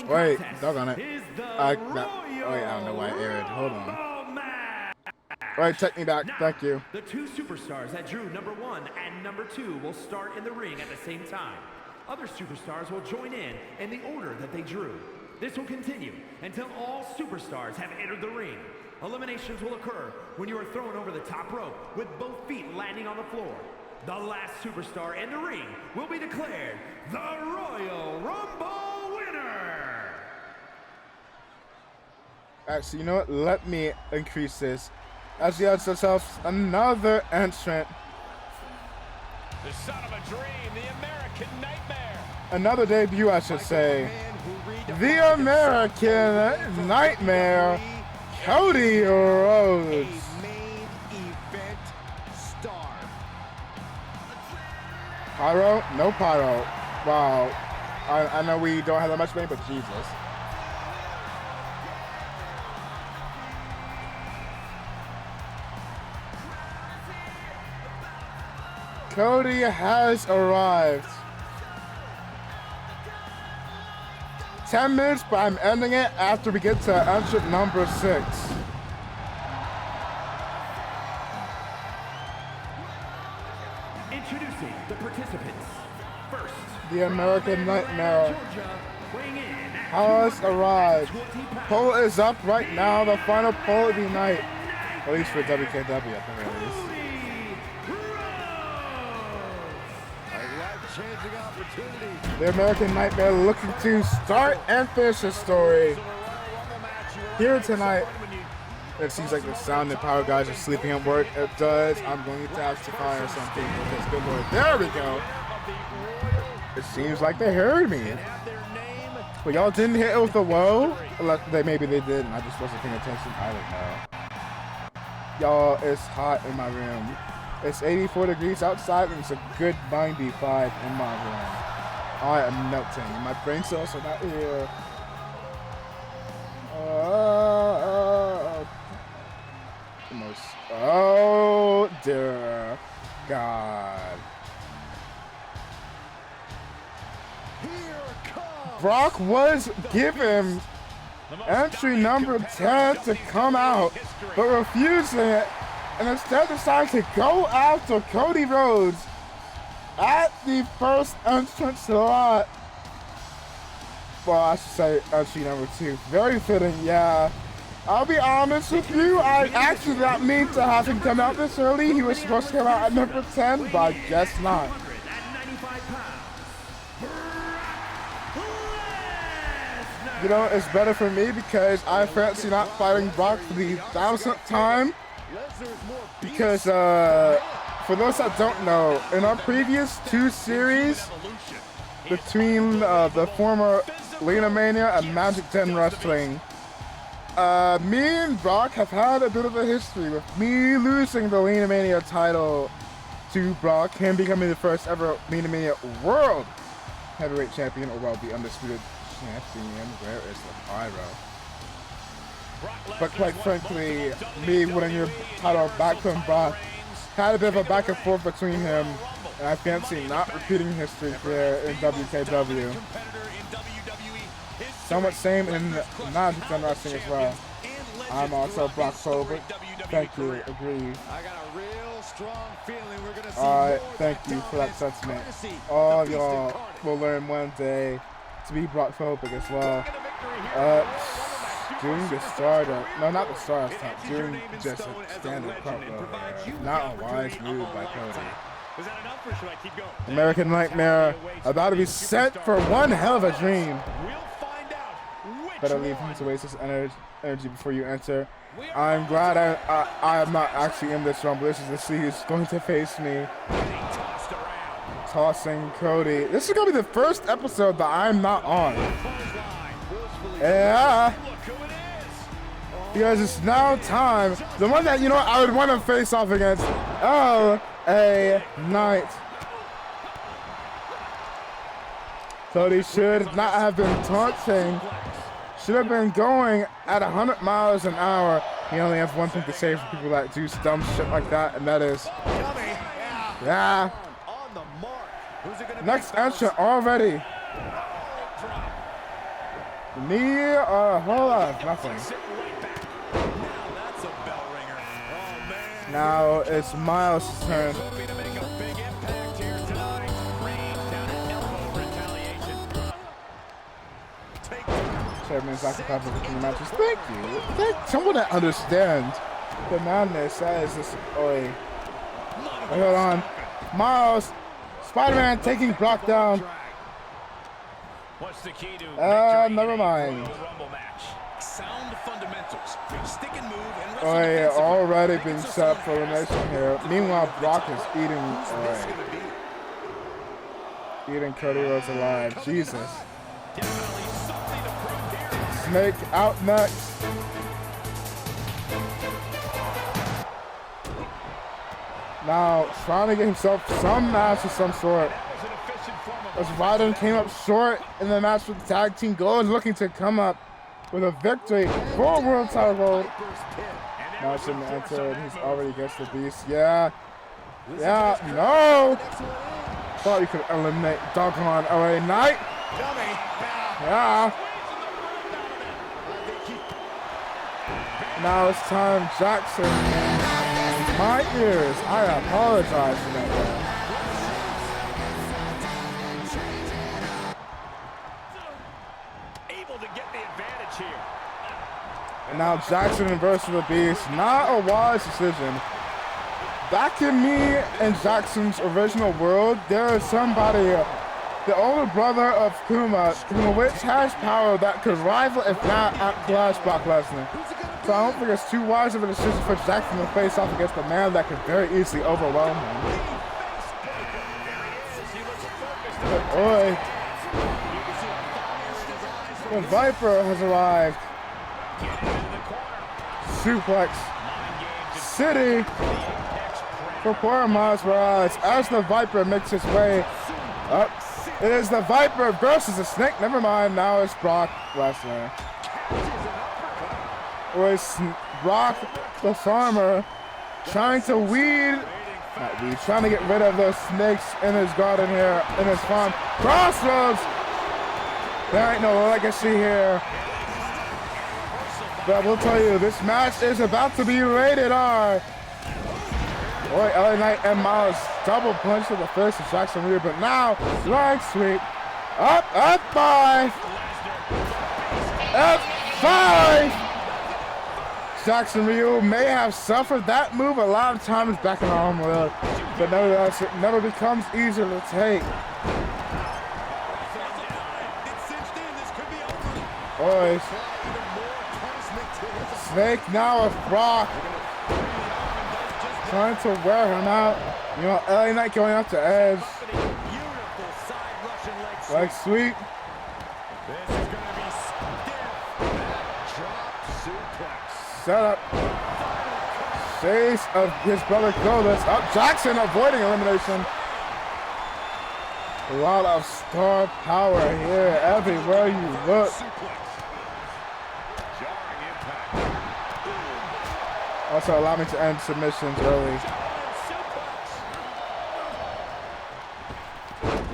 Wait, doggone it. I don't know why I aired. Hold on. Alright, take me back. Thank you. The two superstars that drew number 1 and number 2 will start in the ring at the same time. Other superstars will join in the order that they drew. This will continue until all superstars have entered the ring. eliminations will occur when you are thrown over the top rope with both feet landing on the floor. The last superstar in the ring will be declared the Royal Rumble winner. Actually, you know what? Let me increase this. As he adds himself another entrant. The son of a dream, the American Nightmare. Another debut, I should say. The American Nightmare, Cody Rhodes. A main event star. Pyro? No pyro. Wow. I know we don't have that much money, but Jesus. Cody has arrived. 10 minutes, but I'm ending it after we get to entrant number 6. Introducing the participants. First, The American Nightmare Georgia, weighing in at has arrived. 220 pounds. Poll is up right now, the final poll of the night. At least for WKW, at the very least. A life-changing opportunity. The American Nightmare looking to start and finish his story here tonight. It seems like the sound and power guys are sleeping at work. It does. I'm going to have to fire something because good lord. There we go. It seems like they heard me. But y'all didn't hit it with a whoa? Maybe they did and I just wasn't paying attention. I don't know. Y'all, it's hot in my room. It's 84 degrees outside and it's a good 95 in my room. I am melting. My brain cells are not here. Oh dear God. Brock was given entry number 10 to come out, but refusing it, and instead decided to go after Cody Rhodes at the first entrance slot. Well, I should say entry number 2. Very fitting, yeah. I'll be honest with you, I actually did not mean to have him come out this early. He was supposed to come out at number 10, but I guess not. You know, it's better for me because I fancy not fighting Brock for the 1000th time. Because, for those that don't know, in our previous 2 series between the former Lena Mania and Magic 10 Wrestling, me and Brock have had a bit of a history with me losing the Lena Mania title to Brock, him becoming the first ever Lena Mania World Heavyweight Champion, or well, the Undisputed Champion. Where is the pyro? But quite frankly, me winning your title back from Brock had a bit of a back and forth between him, and I fancy not repeating history here in WKW. Somewhat same in Magic 10 Wrestling as well. I'm also Brock Phobic. Thank you, agree. Alright, thank you for that sentiment. All of y'all will learn one day to be Brock Phobic as well. During the Stardust, no, not the Stardust time, during just a standard promo, not a wise move by Cody. Is that enough or should I keep going? American Nightmare about to be set for one hell of a dream. We'll find out which Better leave him to waste his energy before you enter. I'm glad I am not actually in this rumble. This is to see who's going to face me. Tossing Cody. This is going to be the first episode that I'm not on. Yeah. Because it's now time. The one that, you know, I would want to face off against. LA Knight. Cody should not have been taunting. Should have been going at 100 miles an hour. He only has one thing to say for people that do dumb shit like that, and that is, yeah. Next entrant already. Knee, hold on, nothing. Now it's Miles' turn. chairman Zach Pepper in the matches. Thank you. Someone that understands the madness that is this. Oi. Wait, hold on. Miles. Spider-Man taking Brock down. What's the key to Never mind. Rumble match? Sound fundamentals. Stick and move and Oi, already being set up for elimination here. Meanwhile, Brock is eating Cody Rhodes alive. Jesus. Snake out next. Now, trying to get himself some match of some sort. As Ryden came up short in the match with the tag team gold, looking to come up with a victory for world title gold. Now it's in the enter, and he's already against the beast. Yeah. Yeah. No. Thought you could eliminate doggone LA Knight. Yeah. Now it's time, Jackson. My ears. I apologize for that. Able to get the advantage here. And now Jackson versus the Beast. Not a wise decision. Back in me and Jackson's original world, there is somebody, the older brother of Kuma, which has power that could rival, if not outclass Brock Lesnar. So I don't think it's too wise of a decision for Jackson to face off against a man that could very easily overwhelm him. But boy, the Viper has arrived. Suplex City for poor Miles Morales as the Viper makes its way up. It is the Viper versus the Snake. Never mind, now it's Brock Lesnar. Was Brock the Farmer trying to trying to get rid of those snakes in his garden here, in his farm. Crossroads! There ain't no legacy here. But we'll tell you, this match is about to be rated R. Boy, LA Knight and Miles double punch to the face of Jackson Reed, but now, leg sweep. Up, F5! F5! Jackson Ryu may have suffered that move a lot of times back in our home world, but nevertheless, it never becomes easier to take. Boys. Snake now with Brock. Trying to wear him out. You know, LA Knight going up to Edge. Leg sweep. Set up. Chase of his brother Goldust. Up Jackson avoiding elimination. A lot of star power here everywhere you look. Also allow me to end submissions early.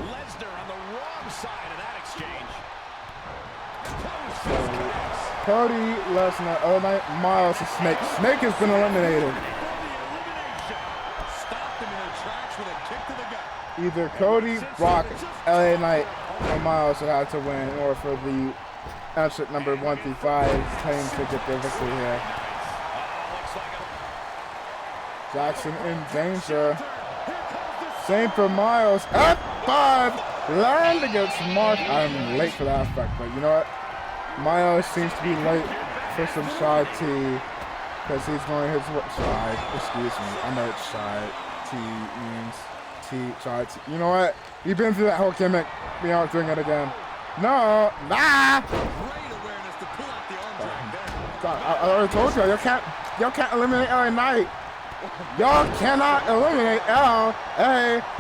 Lesnar on the wrong side of that exchange. Cody, Lesnar, LA Knight, Miles, and Snake. Snake has been eliminated. Stopped them in their tracks with a kick to the gut. Either Cody, Brock, LA Knight, or Miles would have to win in order for the entrant number 1 through 5 team to get their victory here. Jackson in danger. Same for Miles. F5! Land against Mark. I'm late for that effect, but you know what? Miles seems to be late for some shy T because he's going his shy. Excuse me. I know it's shy. T means T, shy T. You know what? You've been through that whole gimmick. We aren't doing it again. No! Nah! Great awareness to pull out the arm drag there. I already told you, y'all can't eliminate LA Knight. Y'all cannot eliminate LA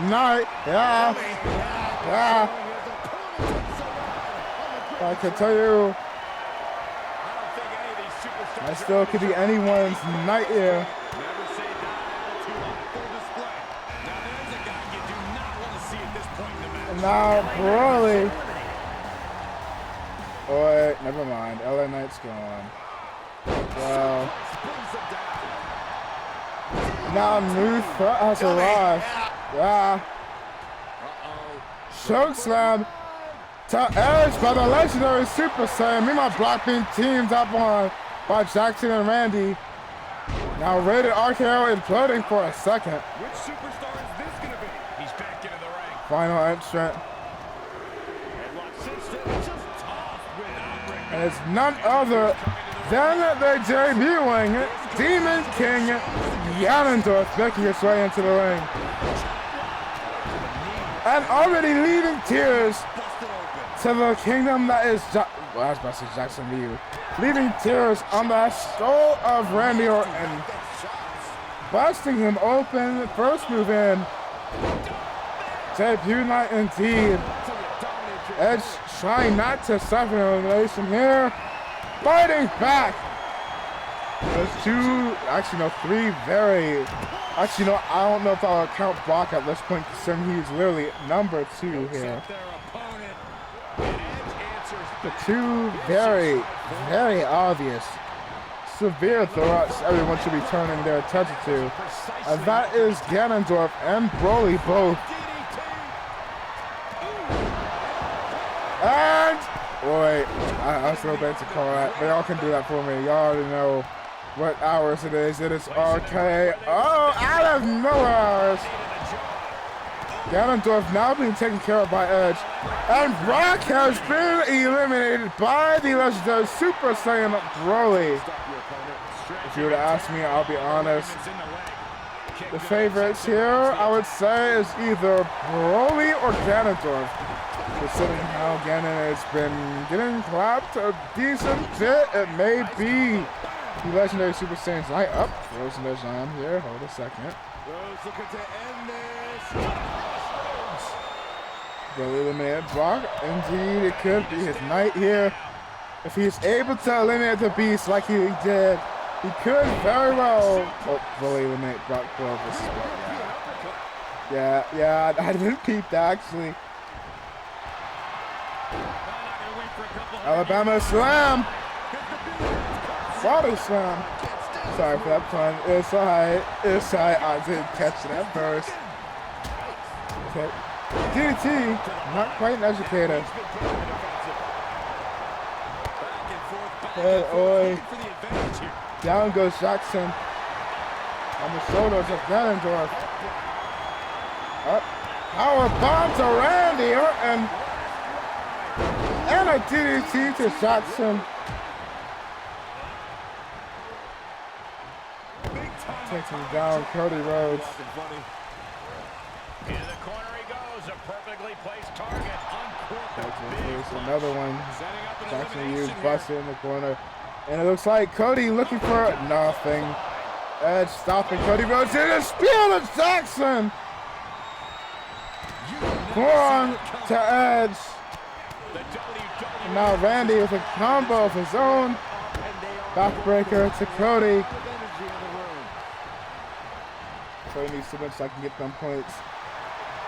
Knight. Yeah. Yeah. I can tell you, that still could be anyone's night here. Never say die attitude on full display. Now there's a guy you do not want to see at this point in the match. And now Broly. Oh wait, never mind. LA Knight's gone. Well. Now new threat has arrived. Yeah. Choke slam. to Edge by the legendary Super Saiyan. Meanwhile, Brock being teamed up on by Jackson and Randy. Now rated RKO imploding for a second. Which superstar is this going to be? He's back into the ring. Final entrant. And it's none other than the debuting Demon King Ganondorf making his way into the ring. And already leaving tears to the kingdom that is I was about to say Jackson Lee. Leaving tears on the skull of Randy Orton. Busting him open. First move in. Debut night indeed. Edge trying not to suffer elimination here. Fighting back. There's three very... Actually, no, I don't know if I'll count Brock at this point, considering he's literally number 2 here. The two very, very obvious, severe threats everyone should be turning their attention to. And that is Ganondorf and Broly both. And, wait, I was so bad to call that, but y'all can do that for me. Y'all already know what hours it is. It is RKO out of nowhere. Ganondorf now being taken care of by Edge. And Brock has been eliminated by the legendary Super Saiyan Broly. If you were to ask me, I'll be honest. The favorites here, I would say, is either Broly or Ganondorf. Considering how Ganon has been getting clapped a decent bit, it may be the legendary Super Saiyan's night up. Rose and Dejan here. Hold a second. Rose looking to end this. Broly eliminated Brock. Indeed, it could be his night here. If he's able to eliminate the Beast like he did, he could very well. Oh, Broly eliminate Brock 12 versus Brock. Yeah, I didn't peep that actually. Alabama slam. Body slam. Sorry for that pun. It's alright. It's alright. I didn't catch it at first. Okay. DDT. Not quite an educator. Hey, oi. Down goes Jackson. On the shoulders of Ganondorf. Up. Power bomb to Randy Orton. And a DDT to Jackson. Taking down Cody Rhodes. In the corner he goes, a perfectly placed target. There's another one. Jackson used busted in the corner. And it looks like Cody looking for nothing. Edge stopping Cody Rhodes in a spear to Jackson. Forearm to Edge. And now Randy with a combo of his own. Backbreaker to Cody. Cody needs to win so I can get them points.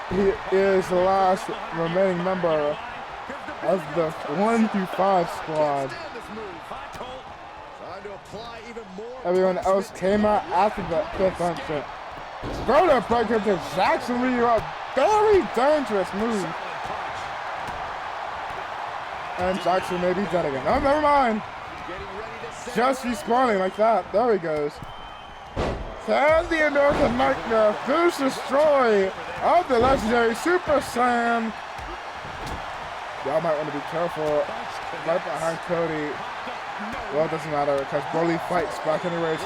He is the last remaining member of the 1 through 5 squad. Everyone else came out after the 5th entrant. Rotor breaker to Jackson Lee, a very dangerous move. And Jackson may be dead again. Oh, never mind. Just respawning like that. There he goes. And the end of the nightmare. Finish destroy of the legendary Super Saiyan. Y'all might want to be careful. Right behind Cody. Well, it doesn't matter because Broly fights back anyways.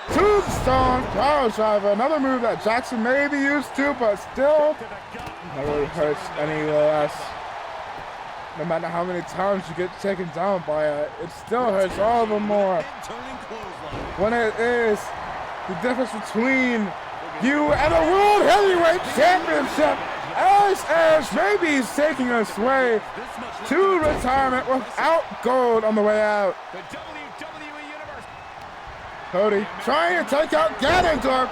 Tombstone Power Driver. Another move that Jackson may be used to, but still not really hurts any less. No matter how many times you get taken down by it, it still hurts all the more. When it is the difference between you and a World Heavyweight Championship, as Edge maybe he's taking us way to retirement without gold on the way out. Cody trying to take out Ganondorf.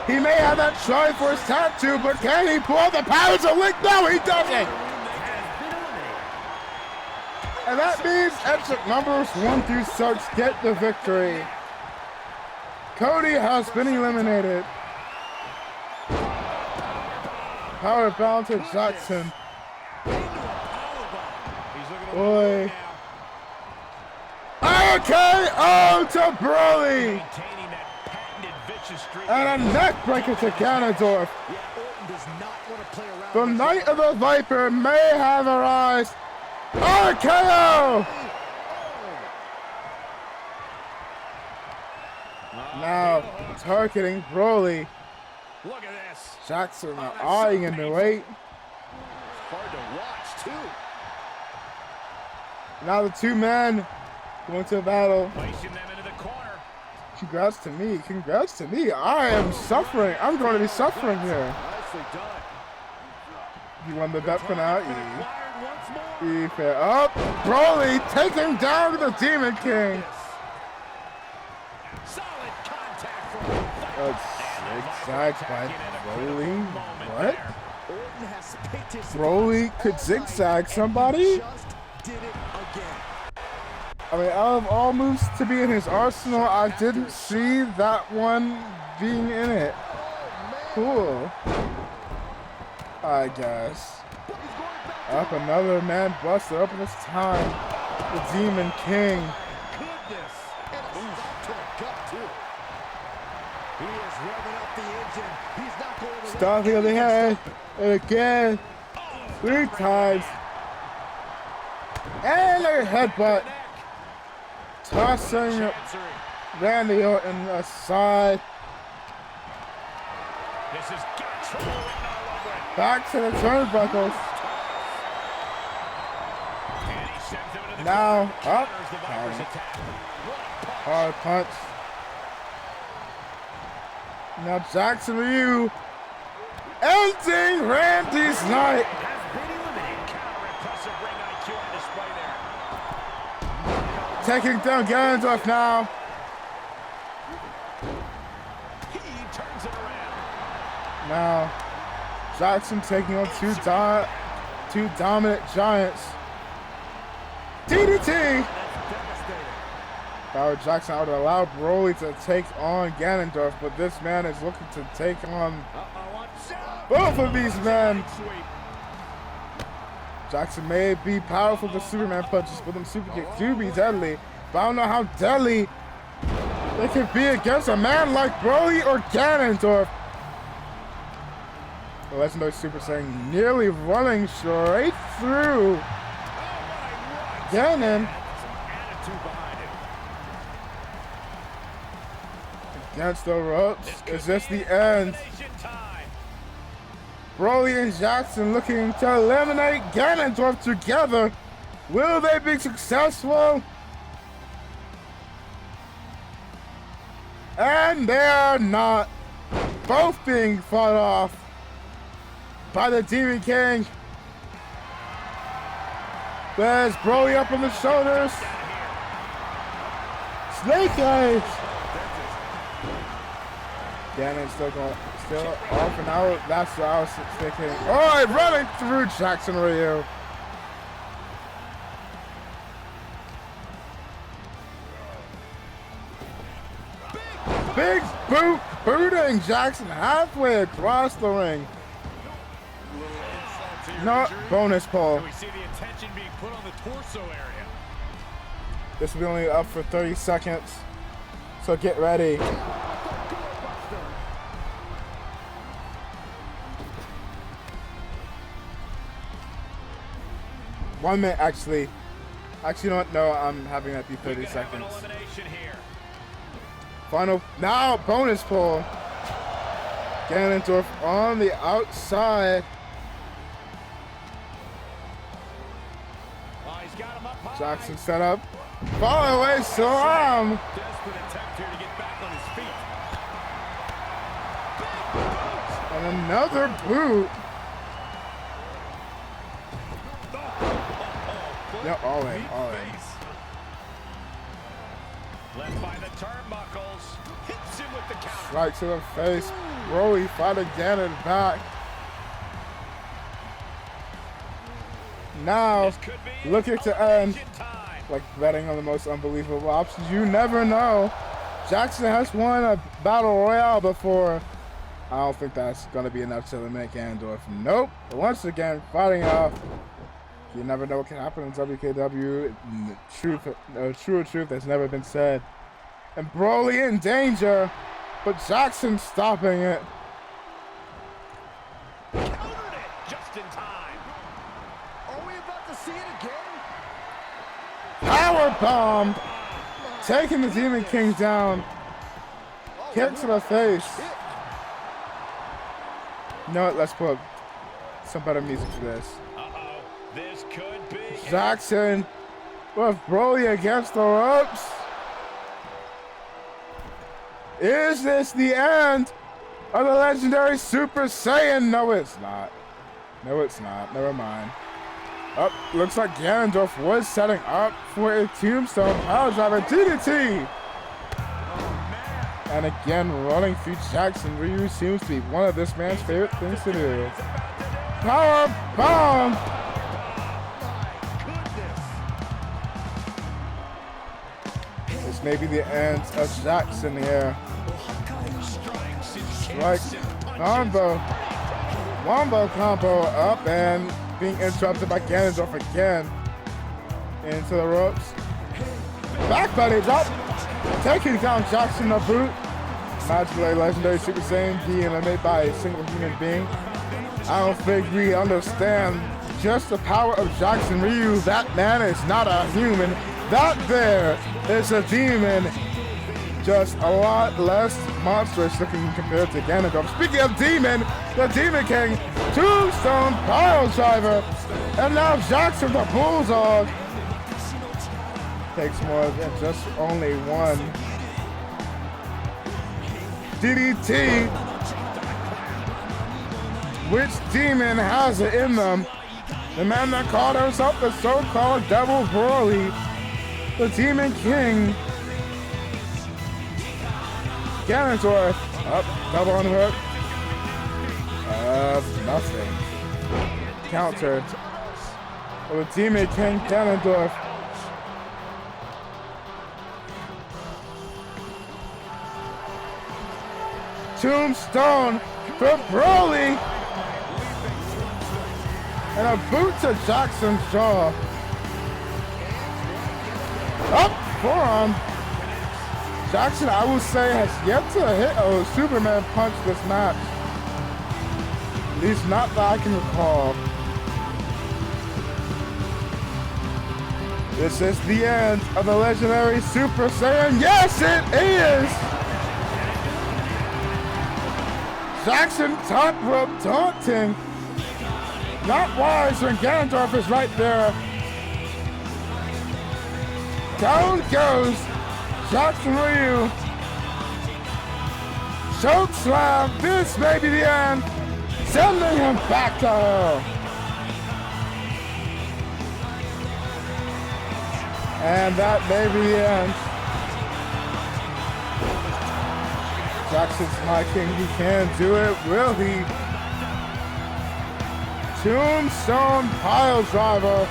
He may have that Triforce tattoo, but can he pull the powers of Link? No, he doesn't. And that means exit numbers 1 through 6 get the victory. Cody has been eliminated. Power bound to Jackson. Boy. Okay, oh, to Broly. Maintaining that patented vicious streak. And a neck breaker to Ganondorf. Yeah, Orton does not want to play around. The Knight of the Viper may have arised. RKO! Now targeting Broly. Look at this. Jackson eyeing in the weight. Hard to watch, too. Now the two men going to battle. Placing them into the corner. Congrats to me. Congrats to me. I am suffering. I'm going to be suffering here. Nicely done. You won the bet for now. Acquired once more. E fair up. Broly taking down the Demon King. Solid contact from Zigzags by Broly. What? Orton has picked his Broly could zigzag somebody? just did it again. I mean, out of all moves to be in his arsenal, I didn't see that one being in it. Cool. I guess. Up another man buster up in this time. The Demon King. Goodness. And a stop to the gut, too. He is revving up the engine. He's not going to Stop the other head. And again. 3 times. And a headbutt. Tossing Randy Orton aside. This has got trouble written all over it. Back to the turnbuckles. And he sends him into the Now corner. up. Counters the Viper's attack. What a punch. Hard punch. Now Jackson Ryu ending Randy's night. Has been eliminated. Counter impressive ring IQ on display there. Taking down Ganondorf now. He turns it around. Now Jackson taking on two dominant giants. DDT. Howard Jackson would allow Broly to take on Ganondorf, but this man is looking to take on both of these men. Jackson may be powerful with Superman punches, but them super kicks do be deadly. But I don't know how deadly they can be against a man like Broly or Ganondorf. The legendary Super Saiyan nearly running straight through Ganon. Against the ropes. Is this the end? Broly and Jackson looking to eliminate Ganondorf together. Will they be successful? And they are not. Both being fought off by the Demon King. There's Broly up on the shoulders. Snake Eyes. Ganon's still off and out. That's what I was thinking. Oh, running through Jackson Ryu. Big boot, booting Jackson halfway across the ring. No, bonus pull. We see the attention being put on the torso area. This will be only up for 30 seconds. So get ready. 1 minute, actually. Actually, you know what? No, I'm having that be 30 seconds. Final, now bonus pull. Ganondorf on the outside. Jackson set up. Fall away, Slam. Desperate attempt here to get back on his feet. And another boot. Yeah, all in. Left by the turnbuckles. Hits him with the counter. Right to the face. Broly fighting Ganon back. Now, looking to end. Like betting on the most unbelievable options. You never know. Jackson has won a battle royale before. I don't think that's going to be enough to eliminate Ganondorf. Nope. But once again, fighting off You never know what can happen in WKW. True truth has never been said. And Broly in danger, but Jackson stopping it. Countered it just in time. Are we about to see it again? Power bomb, taking the Demon King down. Kick to the face. You know what? Let's put some better music for this. This could be Jackson with Broly against the ropes. Is this the end of the legendary Super Saiyan? No, it's not. No, it's not. Never mind. Up, looks like Ganondorf was setting up for a tombstone power driver DDT. And again, running through Jackson Ryu seems to be one of this man's favorite things to do. Power bomb. This may be the end of Jackson here. Strike combo. Wombo combo up and being interrupted by Ganondorf again. Into the ropes. Back buddies up. Taking down Jackson the boot. Magically legendary Super Saiyan being eliminated by a single human being. I don't think we understand just the power of Jackson Ryu. That man is not a human. That there is a demon. Just a lot less monstrous looking compared to Ganondorf. Speaking of demon, the Demon King, tombstone pile driver, and now Jackson the Bulldog takes more than just only one. DDT. Which demon has it in them? The man that called himself the so-called Devil Broly, the Demon King. Ganondorf up, double on hook. Nothing. Countered. Well, the Demon King Ganondorf. Tombstone for Broly. And a boot to Jackson's jaw. Up, forearm. Jackson, I will say, has yet to hit a Superman punch this match. At least not that I can recall. This is the end of the legendary Super Saiyan. Yes, it is! Jackson top rope taunting. Not wise when Ganondorf is right there. Down goes Jackson Ryu. Choke slam. This may be the end. Sending him back to hell. And that may be the end. Jackson's my king. He can do it. Will he? Tombstone pile driver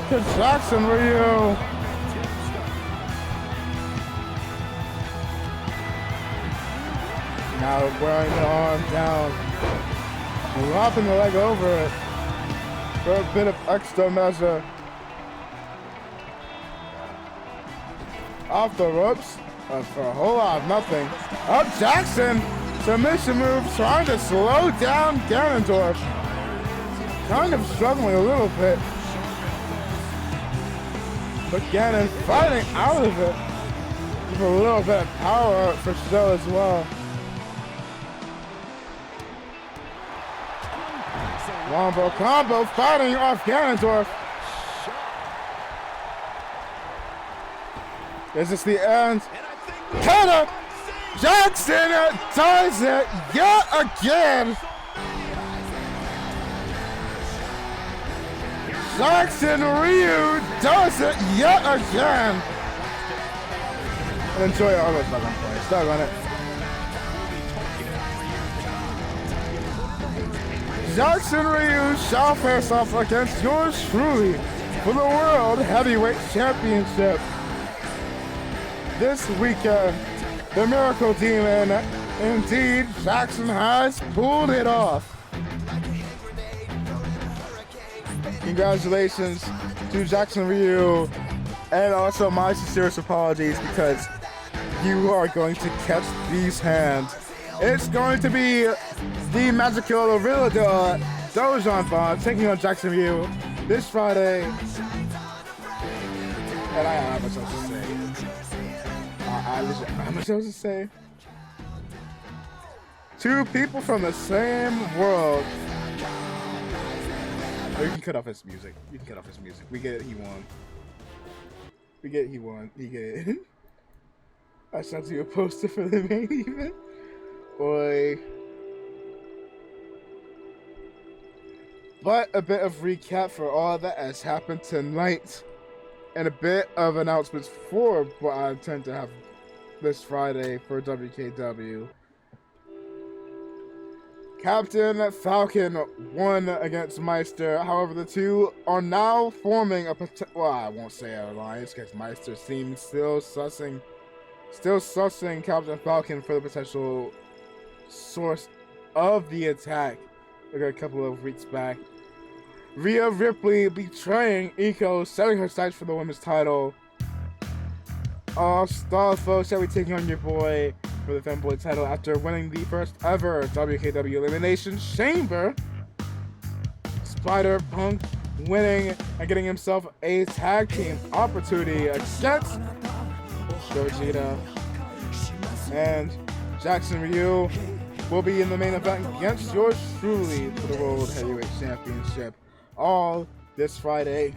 to Jackson Ryu. Now wearing the arm down, dropping the leg over it for a bit of extra measure. Off the ropes for a whole lot of nothing. Up Jackson, submission move, trying to slow down Ganondorf. Kind of struggling a little bit. But Ganon fighting out of it with a little bit of power for show as well. Wombo combo fighting off Ganondorf. Is this the end? Kinda! Jackson does it yet again! Jackson Ryu does it yet again! Enjoy all those fucking plays. Stuck on it. Jackson Ryu shall face off against yours truly for the World Heavyweight Championship. This weekend, the Miracle Demon, indeed, Jackson has pulled it off. Congratulations to Jackson Ryu, and also my sincerest apologies because you are going to catch these hands. It's going to be the Magical Gorilla Dojon Bond taking on Jackson Ryu this Friday. And I have much else to say. I have much else to say. Two people from the same world. Oh, you can cut off his music. You can cut off his music. We get it. He won. We get it. He won. You get it. I sent you a poster for the main event. Boy. But a bit of recap for all that has happened tonight. And a bit of announcements for what I intend to have this Friday for WKW. Captain Falcon won against Meister. However, the two are now forming a well, I won't say an alliance because Meister seems still sussing Captain Falcon for the potential source of the attack. Like a couple of weeks back. Rhea Ripley betraying Iko, setting her sights for the women's title. Starfo shall be taking on your boy for the Femboy title after winning the first ever WKW Elimination Chamber. Spider-Punk winning and getting himself a tag team opportunity against Gogeta. And Jackson Ryu will be in the main event against yours truly for the World Heavyweight Championship. All this Friday.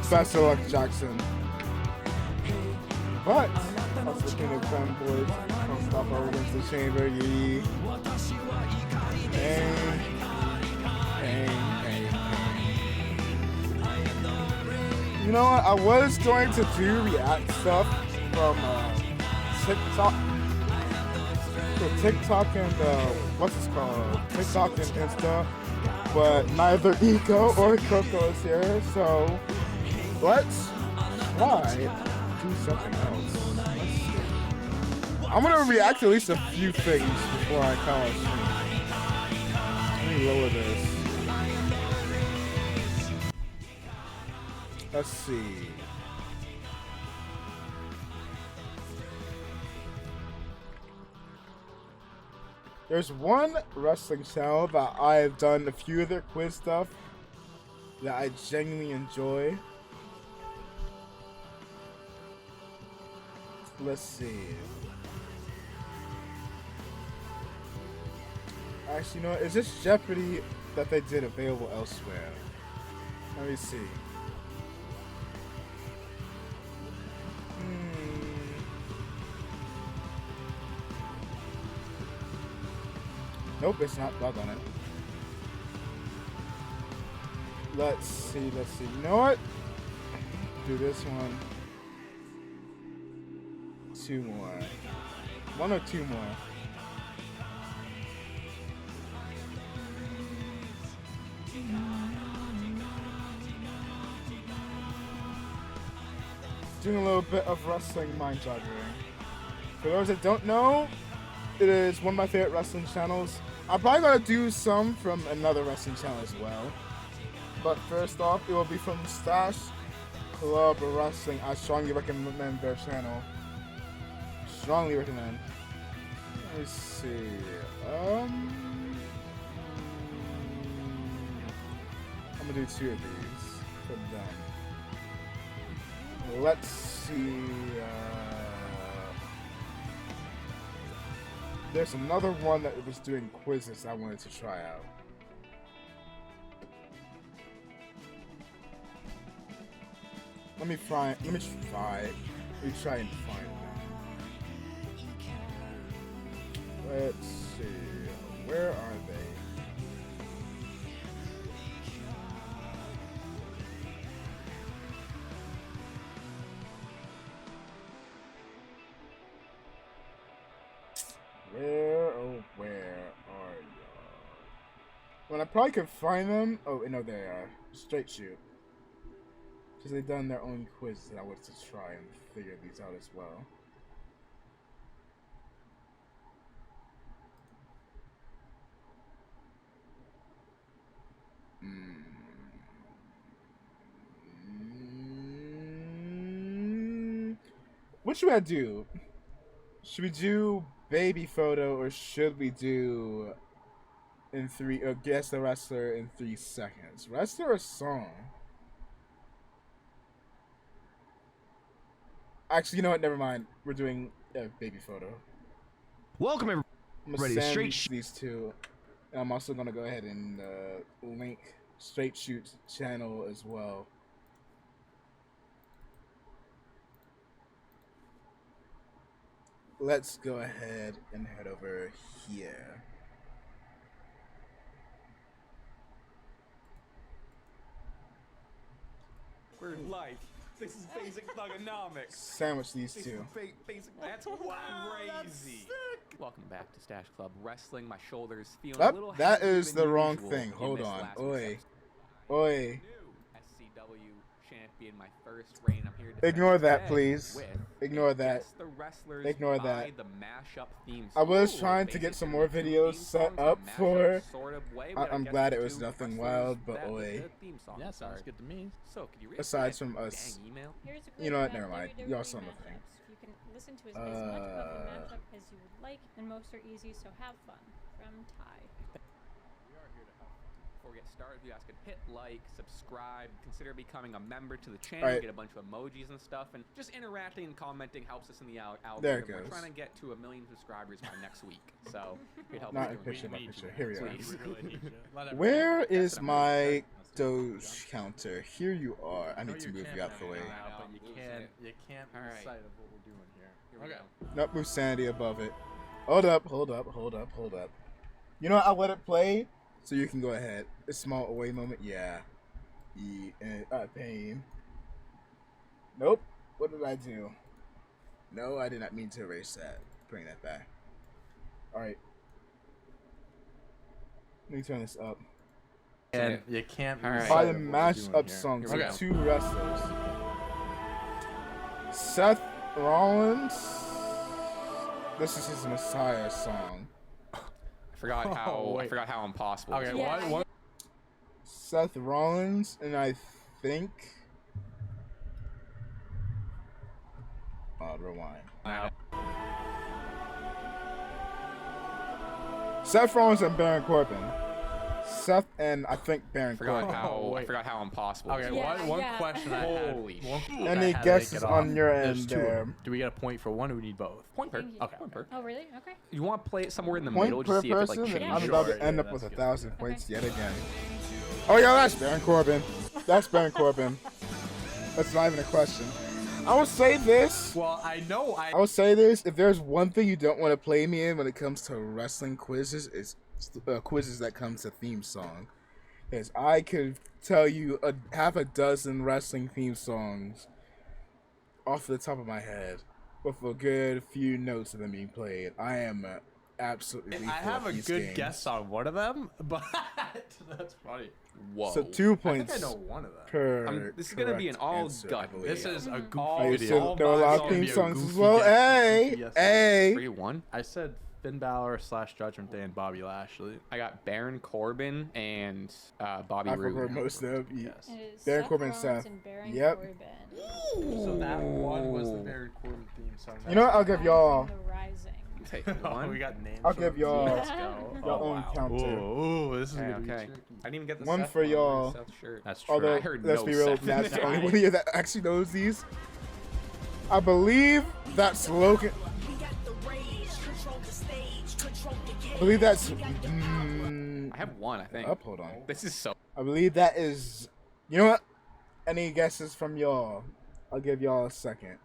Best of luck, Jackson. But also the King of Fanboys don't stop over against the Chamber. Yee. Bang. You know what? I was going to do react stuff from TikTok and what's this called? TikTok and Insta, but neither Iko or Coco is here, so let's try do something else. I'm gonna react to at least a few things before I call it. Let me lower this. Let's see. There's one wrestling channel that I've done a few of their quiz stuff that I genuinely enjoy. Let's see. Actually, you know what? Is this Jeopardy that they did available elsewhere? Let me see. Nope, it's not. Doggone it. Let's see. You know what? Do this one. Two more. One or two more. Doing a little bit of wrestling mind jogging. For those that don't know, it is one of my favorite wrestling channels. I'm probably gonna do some from another wrestling channel as well. But first off, it will be from Stash Club Wrestling. I strongly recommend their channel. Strongly recommend. Let's see. I'm gonna do two of these for them. Let's see. There's another one that was doing quizzes I wanted to try out. Let me try and find them. Let's see. Where are they? Where are y'all? Well, I probably could find them. Oh, no, they are. Straight Shoot. Because they've done their own quiz that I wanted to try and figure these out as well. What should I do? Should we do baby photo or should we do in 3 or guess the wrestler in 3 seconds? Wrestler or song? Actually, you know what? Never mind. We're doing baby photo. Welcome everybody. I'm gonna Ready to send straight shoot. these two. And I'm also gonna go ahead and link Straight Shoot's channel as well. Let's go ahead and head over here. We're life. This is basic thugonomics. Sandwich these two. That's crazy. Welcome back to Stash Club Wrestling. My shoulders feeling a little Oh, that heavier is than the wrong usual thing. in Hold this on. last Oi. week's Oi. SCW champion, my first reign. I'm here to Ignore defend that, today please. with Ignore that. Guess the wrestlers Ignore by that. The mashup theme I was song. trying to get Basically, some more two videos theme set songs, a up mashup for. sort of way. We gotta I'm guess glad the it was two nothing wrestlers wild, but that oi. the theme song. Yeah, So- sounds good to me. So, could you read Aside that from us. dang email? Here's a You know what? great Never mind. WWE Y'all saw nothing. matchups. You can listen to as much of a matchup as you would like, and most are easy, so have fun. From Ty. Before we get started, you guys could hit like, subscribe, consider becoming a member to the channel, Alright. get a bunch of emojis and stuff, and just interacting and commenting helps us in the algorithm. There it We're goes. trying to get to 1 million subscribers by next week, so it helps Not us in doing picture that. by picture. Here we are. Please. Where is what I'm my Doge counter? Here you are. I need to move you out the way. But you can't All lose right. sight of what we're doing here. Here we go. Nope, move Sandy above it. Hold up, hold up, hold up, hold up. You know what? I'll let it play so you can go ahead. A small away moment. Yeah. Pain. Nope. What did I do? No, I did not mean to erase that. Bring that back. Alright. Let me turn this up. And you can't All lose right. By sight the of what we're match doing up here. songs Here we of go. 2 wrestlers. Seth Rollins. This is his Messiah song. I forgot how Oh, I wait. forgot how impossible. Okay, this Yeah, was. I what? Seth Rollins, and I think. Rewind. Seth Rollins and Baron Corbin. Seth and I think Baron I forgot Corbin. how I wait. forgot how impossible. Okay, this Yeah, was. one yeah. question I had. Holy one- shit. I Any had to guesses get on off. your There's end 2 of there? them. Do we get a point for one or we need both? Point per. Thank you. Okay. Point per. Oh, really? Okay. You want to play it somewhere in the Point middle, per just see if it person, like and changes. I'm about Sure, to end yeah, up with that's 1,000 good. points yet again. Oh yeah, that's Baron Corbin. That's Baron Corbin. That's not even a question. I will say this. Well, I know I will say this. If there's one thing you don't want to play me in when it comes to wrestling quizzes, it's quizzes that comes to theme song. Because I could tell you half a dozen wrestling theme songs off the top of my head with a good few notes of them being played. I am absolutely lethal I have at a these good games. guess on one of them, but that's funny. Whoa. So 2 I points think I know one of them. per. This is gonna be an correct all answer, I gut believe. This is a goofy Oh, video. so there were a lot of It's gonna theme be a songs as goofy well. guess. Hey, Goofy guess. hey. 3-1. I said Finn Balor / Judgment Day and Bobby Lashley. I got Baron Corbin and Bobby I Roode. forgot most of them. Yes. It is Baron Seth Corbin, Rollins Seth. and Baron Yep. Corbin. So that one was the Baron Corbin theme song. You know what? I'll give From y'all. The Rising. Take Oh, one. we got names. I'll for give them. y'all Let's go. your own counter. Ooh, this is Okay, gonna be okay. tricky. I didn't even get the One Seth for one or y'all. Seth shirt. That's true. Although, I heard let's no be real, Seth. that's the only one here that actually knows these. I believe that's Logan. I believe that's. I have one, I think. Up, hold on. This is so. I believe that is. You know what? Any guesses from y'all? I'll give y'all a second.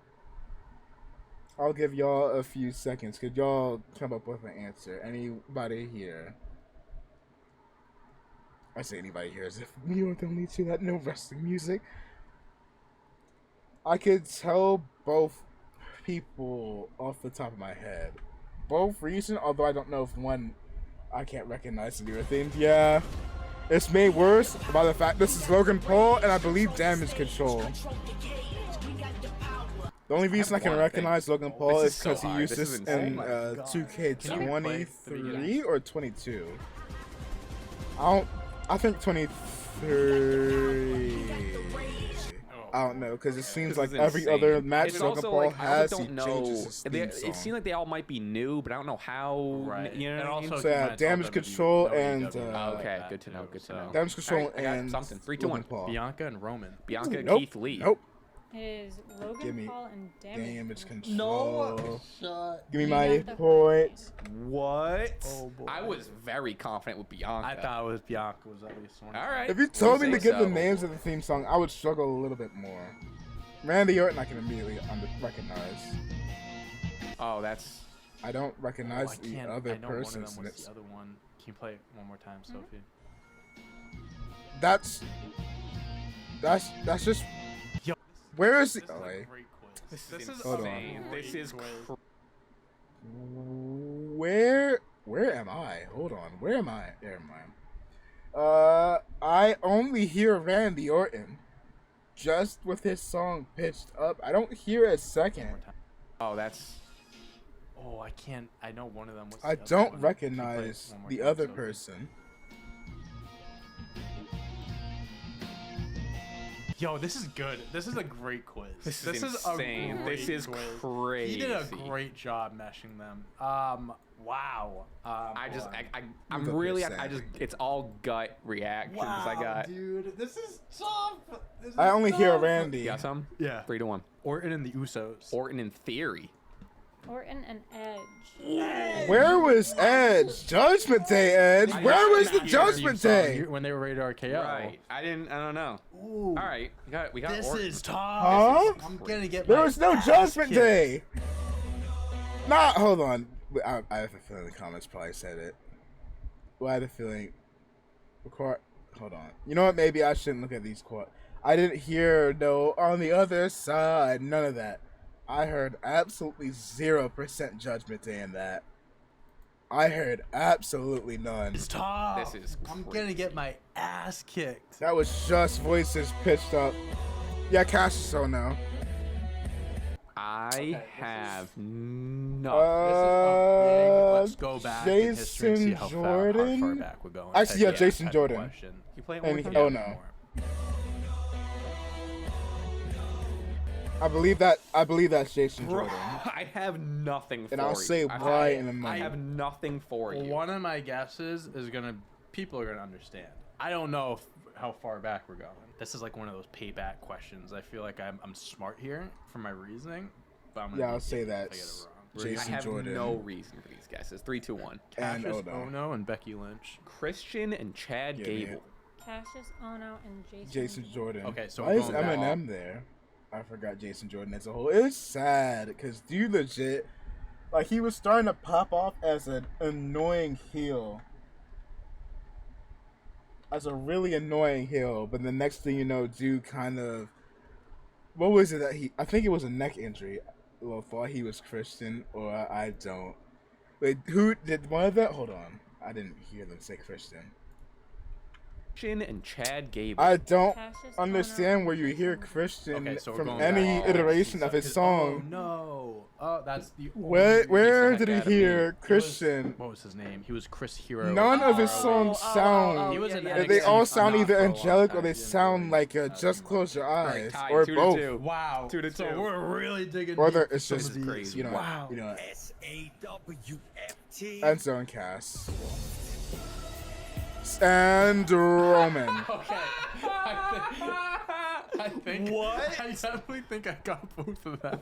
I'll give y'all a few seconds. Could y'all come up with an answer? Anybody here? I say anybody here as if we are the only two that know wrestling music. I could tell both people off the top of my head. Both recent, although I don't know if one I can't recognize the newer themes. Yeah. It's made worse by the fact this is Logan Paul and I believe Damage Control. The only reason I can one, I think. recognize Logan Paul This is is so because he hard. used This is this in insane. Oh my God. 2K23 or 22. I think 23. I don't know, because it seems This like is every insane. other match It's Logan also Paul like, I has, also he don't know. changes his theme It song. seems like they all might be new, but I don't know how. Right. You know And what I mean? also- So yeah, Kinda told damage them control nobody and does it. Oh, okay, that good to know. too, Good to so- know. damage control All right, I got and something. 3, 2, 1. Logan Paul. Bianca and Roman. Bianca and Nope. Keith Lee. Nope. Is Logan Give me Paul and damage control. control. Give me You my got the points. What? Oh boy. I was very confident with Bianca. I thought it was Bianca was at least one. All right. If you told me We'll to say give the so. names of the theme song, I would struggle a little bit more. Randy Orton, I can immediately recognize. Oh, that's. I don't recognize I the can't. other I know one of person. them. What's the other one? Can you play it one more time, Sophie? That's just. Yo, Where is the? This is Oh, a wait. great quiz. This This is is Hold on. insane. This is. Where am I? Hold on. Where am I? There am I. I only hear Randy Orton, just with his song pitched up. I don't hear a second. Oh, that's. Oh, I can't. I know one of them. What's the I other don't one? Can you play it recognize one more the time, other Sophie? person. Yo, this is good. This is a great quiz. This is insane. A great This is quiz. crazy. He did a great job meshing them. Wow. I just, boy. I'm Look really, at I just, it's all gut reactions I got. dude, this is tough. This is I only hear tough. Randy. You got some? Yeah. 3 to 1. Orton and the Usos. Orton in theory. Orton and Edge. Where was Edge? Judgment Day, Edge. Where was the Judgment Day? When they were rated RKO. Right. I don't know. Ooh. All right. We got This Orton. is tough. Huh? I'm gonna get. There my was no ass Judgment kicked. Day. Nah, hold on. I have a feeling the comments probably said it. Well, I have a feeling. Hold on. You know what? Maybe I shouldn't look at these quotes. I didn't hear no on the other side. None of that. I heard absolutely 0% Judgment Day in that. I heard absolutely none. It's tough. This is I'm crazy. gonna get my ass kicked. That was just voices pitched up. Yeah, Cash is so now. I have nothing. Let's go back in history and see how far Jordan? back we're going. Actually, yeah, Type Jason of Jordan. question. You play it And one more he- time? oh, no. I believe that's Jason Bro, Jordan. I have nothing for And I'll you. say I why have- in a I minute. have nothing for you. One of my guesses is people are gonna understand. I don't know how far back we're going. This is like one of those payback questions. I feel like I'm smart here for my reasoning, but I'm gonna Yeah, be I'll say idiot if I that's get it wrong. Jason I have Jordan. no reason for these guesses. 3, 2, 1. And Cassius Ono. Ono and Becky Lynch. Christian and Chad Yeah, Gable. Cassius Ono and Jason. Jason Jordan. Okay, so why we're is going back. Eminem there? I forgot Jason Jordan as a whole. It's sad because dude legit, like he was starting to pop off as an annoying heel, as a really annoying heel. But the next thing you know, dude kind of, what was it that I think it was a neck injury. Well, thought he was Christian, or I don't. Wait, who did one of that? Hold on, I didn't hear them say Christian. Christian and Chad Gable. I don't Cassius understand Ono where you and hear Jason Christian Okay, so we're from going any back. iteration of his Oh song. no! Oh, that's the. Where He's did he the heck outta me. hear It was- Christian? What was his name? He was Chris Hero. None of his songs sound. He was in They NXT all sound not either for a long angelic or time. they He didn't sound really like have just any- close your All right, eyes, tied, or 2 to both. 2. Wow. 2 to So 2. we're really digging Or deep there, into it's some just of these. crazy. you know, Wow. you know, SAWFT. end zone cast. And Roman. Okay. I think. What? I definitely think I got both of them.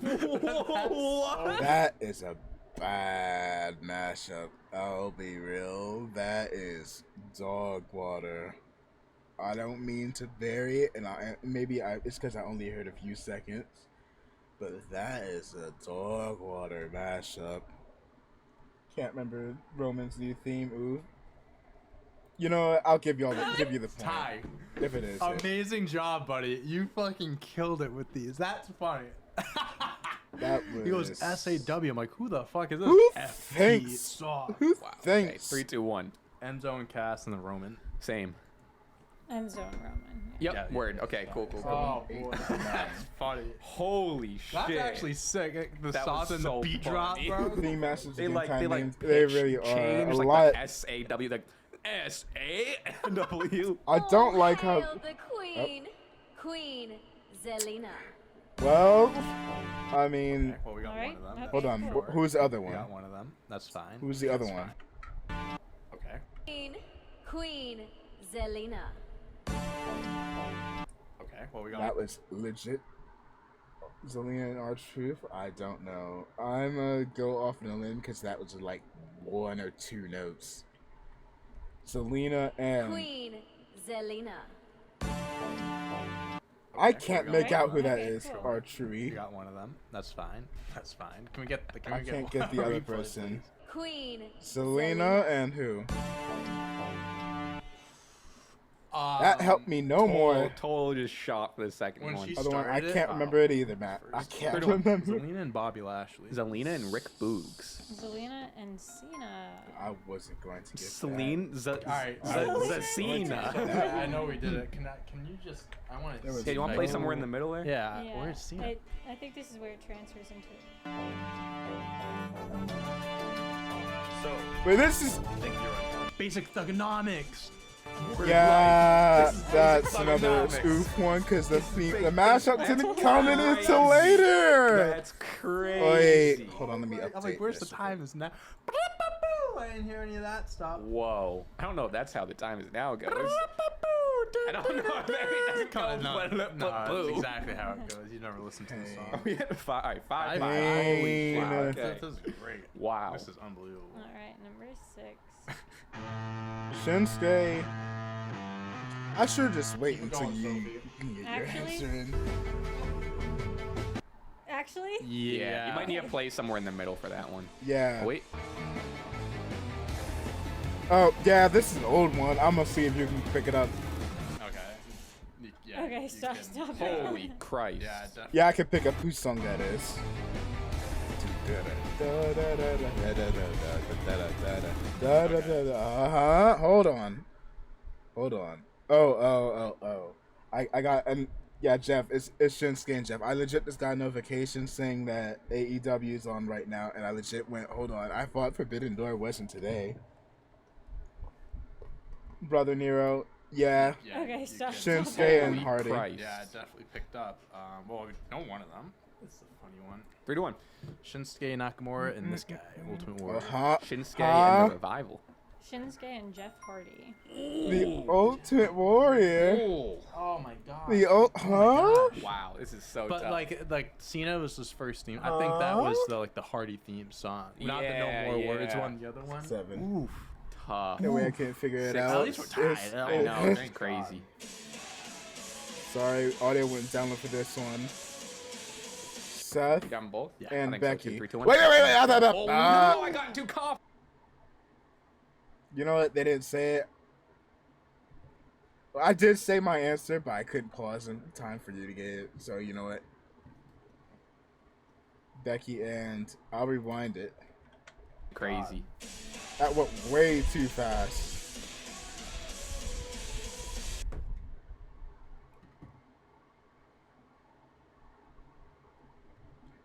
That is a bad mashup. I'll be real. That is dog water. I don't mean to bury it, and it's because I only heard a few seconds. But that is a dog water mashup. Can't remember Roman's new theme. Ooh. You know what? I'll give you the point. Ty. If it is. Amazing job, buddy. You fucking killed it with these. That's funny. That was. He goes SAW. I'm like, who the fuck is this? Who FT thinks? sauce. Who Wow. Okay, thinks? 3, 2, 1. Enzo and Cass and the Roman. Same. End zone Roman. Yep. Yeah, Word. Okay. Cool. Oh, boy. That's funny. Holy shit. That's actually sick. The That sauce was and so the beat funny. drop, bro. Theme masters They again like kind they of like names. They pitch really are change a like lot. the SAW like SAW. I don't like how. Hail the queen. Queen Zelina. Well, I mean, Okay, well, we got Alright, one of them. okay. hold on. cool. Who's the other We one? got one of them. That's fine. Who's the other That's one? fine. Okay. Queen Zelina. Okay. Well, we got. That was legit. Zelina and R-Truth? I don't know. I'm gonna go off on a limb because that was like 1 or 2 notes. Zelina and Queen Zelina. I Okay, can't well, we make got out who one. that Okay, is. cool. We R-Truth. got one of them. That's fine. That's fine. Can we get? Can I we can't get get the other replay, person. please? Queen Zelina and who? Um, That helped me no more. Total just shocked for the second When one. she Other one, I started it, can't remember it either, Matt. I can't Third one, remember. Zelina and Bobby Lashley. Zelina and Rick Boogs. Zelina and Cena. I wasn't going to get Celine, Alright, Zacina. I know we did it. Can you just? I want to. There was Hey, you want to play somewhere in the middle there? Yeah. Yeah, Where's Cena? I think this is where it transfers into. So, Wait, this is. I think you're on. Basic thugonomics. Yeah, that's Thugonomics. another spoof one because the mashup didn't come in until later. That's crazy. Wait, hold on, let me update. I'm like, where's the this. time is now? I didn't hear any of that. Stop. Whoa. I don't know if that's how the time is now goes. I don't know if it doesn't go No, but that's boo. exactly how it goes. You never listened to the song. We had five. Five. Dang. Wow, okay. This is great. Wow. This is unbelievable. Alright, number 6. Shinsuke. I should just wait Keep until going, you Sophie. can get your Actually? answer in. Actually? Yeah. You might need to play somewhere in the middle for that one. Yeah. Oh, wait. Oh, yeah, this is an old one. I'm gonna see if you can pick it up. Okay. Yeah, Okay, you stop, can- stop. Holy Christ. Yeah, definitely. Yeah, I can pick up whose song that is. Hold on. Oh. I got and yeah, Jeff. It's Shinsuke and Jeff. I legit just got a notification saying that AEW is on right now, and I legit went, hold on. I thought Forbidden Door wasn't today. Brother Nero. Yeah. Yeah, Okay, you stop, can- stop. Shinsuke and Holy Hardy. Christ. Yeah, it definitely picked up. Well, we know one of them. It's a funny one. 3-1. Shinsuke Nakamura and this guy, Ultimate Warrior. Shinsuke and the Revival. Shinsuke and Jeff Hardy. The Ultimate Warrior. Oh my god. The huh? Wow, this is so But tough. like Cena was his first theme. I think that was the Hardy theme song. Not the No Yeah, More Words yeah. one. The other one. 7. Oof. Tough. No way I can't figure it Six. out. At least we're tied. It's- I know, it's crazy. Sorry, audio went down for this one. Seth You got them both? Yeah. I and think so, Becky. 3, 2, 1. Wait! Oh, no, I got into cough. You know what? They didn't say it. Well, I did say my answer, but I couldn't pause in time for you to get it. So you know what? Becky and I'll rewind it. Crazy. That went way too fast.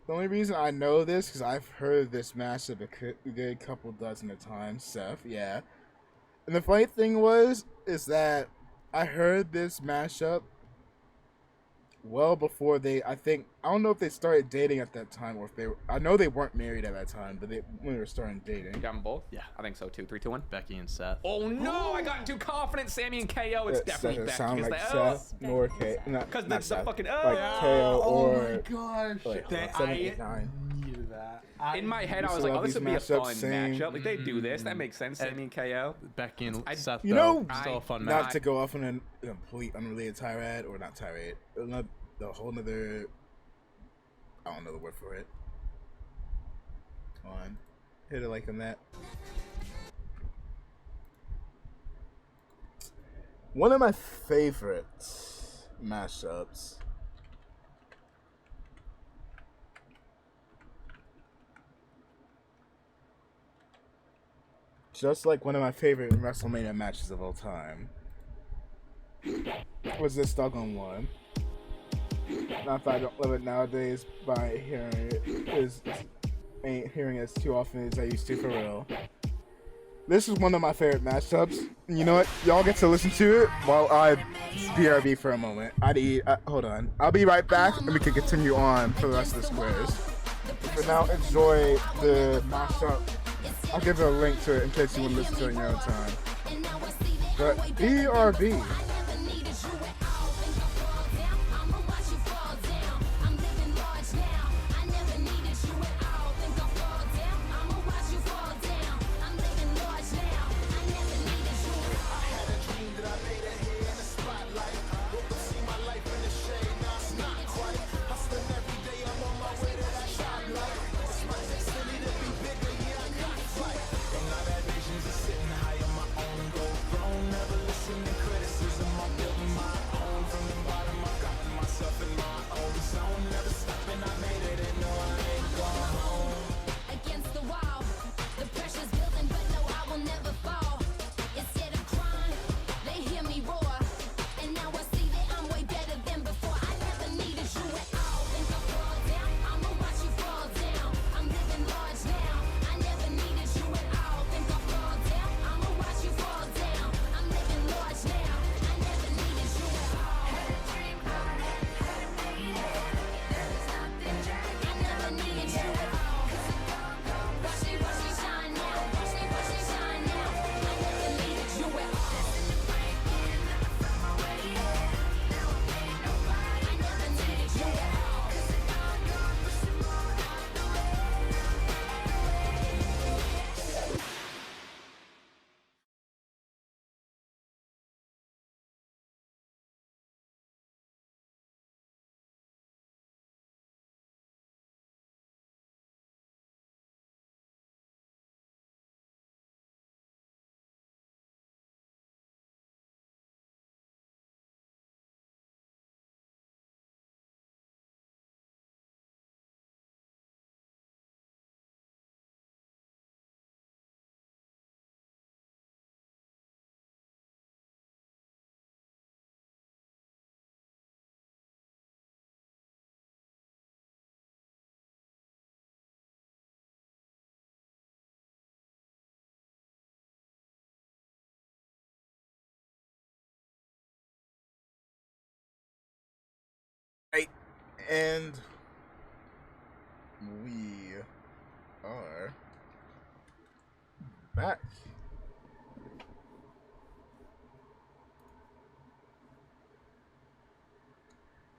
The only reason I know this because I've heard this matchup a good couple dozen of times. Seth, yeah. And the funny thing is that I heard this mashup well before I don't know if they started dating at that time or if I know they weren't married at that time, but when they were starting dating. You got them both? Yeah. I think so too. 3, 2, 1. Becky and Seth. Oh no, I got too confident. Sammy and KO. It's It definitely doesn't Becky. sound It's like oh, Seth nor K. Because Not that's the Seth. fucking Like KO or gosh. like That- 7, I 8, 9. needed that. in my head, used I was to like, love oh, this these would be a matchups, fun same. matchup. Like they do this, that makes sense. Sammy and KO. Becky and Seth. You though, know, still a fun not match. to go off on a complete unrelated tirade, or not tirade, the whole nother, I don't know the word for it. On, hit it like on that. One of my favorite mashups. Just like one of my favorite WrestleMania matches of all time was this doggone one. Not that I don't love it nowadays by hearing it ain't hearing it as too often as I used to for real. This is one of my favorite matchups. You know what? Y'all get to listen to it while I BRB for a moment. Hold on. I'll be right back, and we can continue on for the rest of this quiz. For now, enjoy the matchup. I'll give you a link to it in case you want to listen to it in your own time. But BRB. Right, and we are back.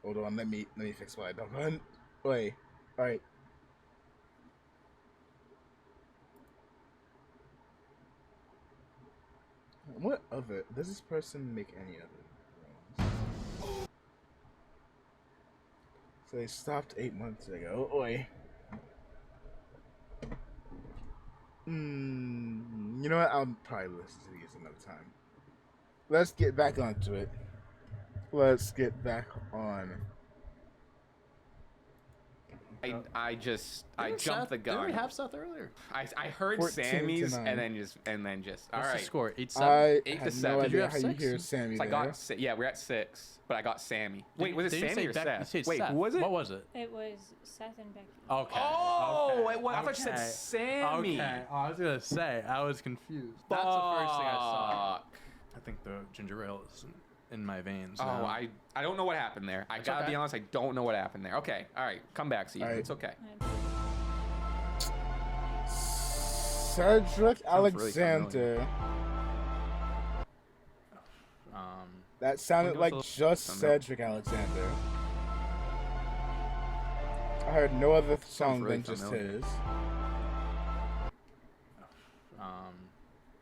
Hold on, let me fix my done. Wait, all right. What other? Does this person make any other ones? So they stopped 8 months ago. Oi. You know what? I'll probably listen to these another time. Let's get back onto it. Let's get back on. I jumped the gun. Did we have Seth earlier? I heard 14 to Sammy's 9. and then just all What's right. the score? 8-7. I 8 to had 7. no Did you idea have how you 6? hear Sammy So I there. got yeah, we're at 6, but I got Sammy. Wait, was it Did you Sammy say or Beck- Seth? you said Wait, Seth. who was it? What was it? It was Seth and Becky. Okay. Oh, okay. I thought you said Sammy. Okay. Oh, I was gonna say I was confused. That's the first thing I saw. I think the ginger ale is in my veins. Oh, now. I don't know what happened there. I gotta be honest, I don't know what happened there. Okay, all right, come back, Steve. All right. It's okay. Cedric Sounds really Alexander. That sounded like just Cedric Alexander. I heard no other song really than just familiar. his.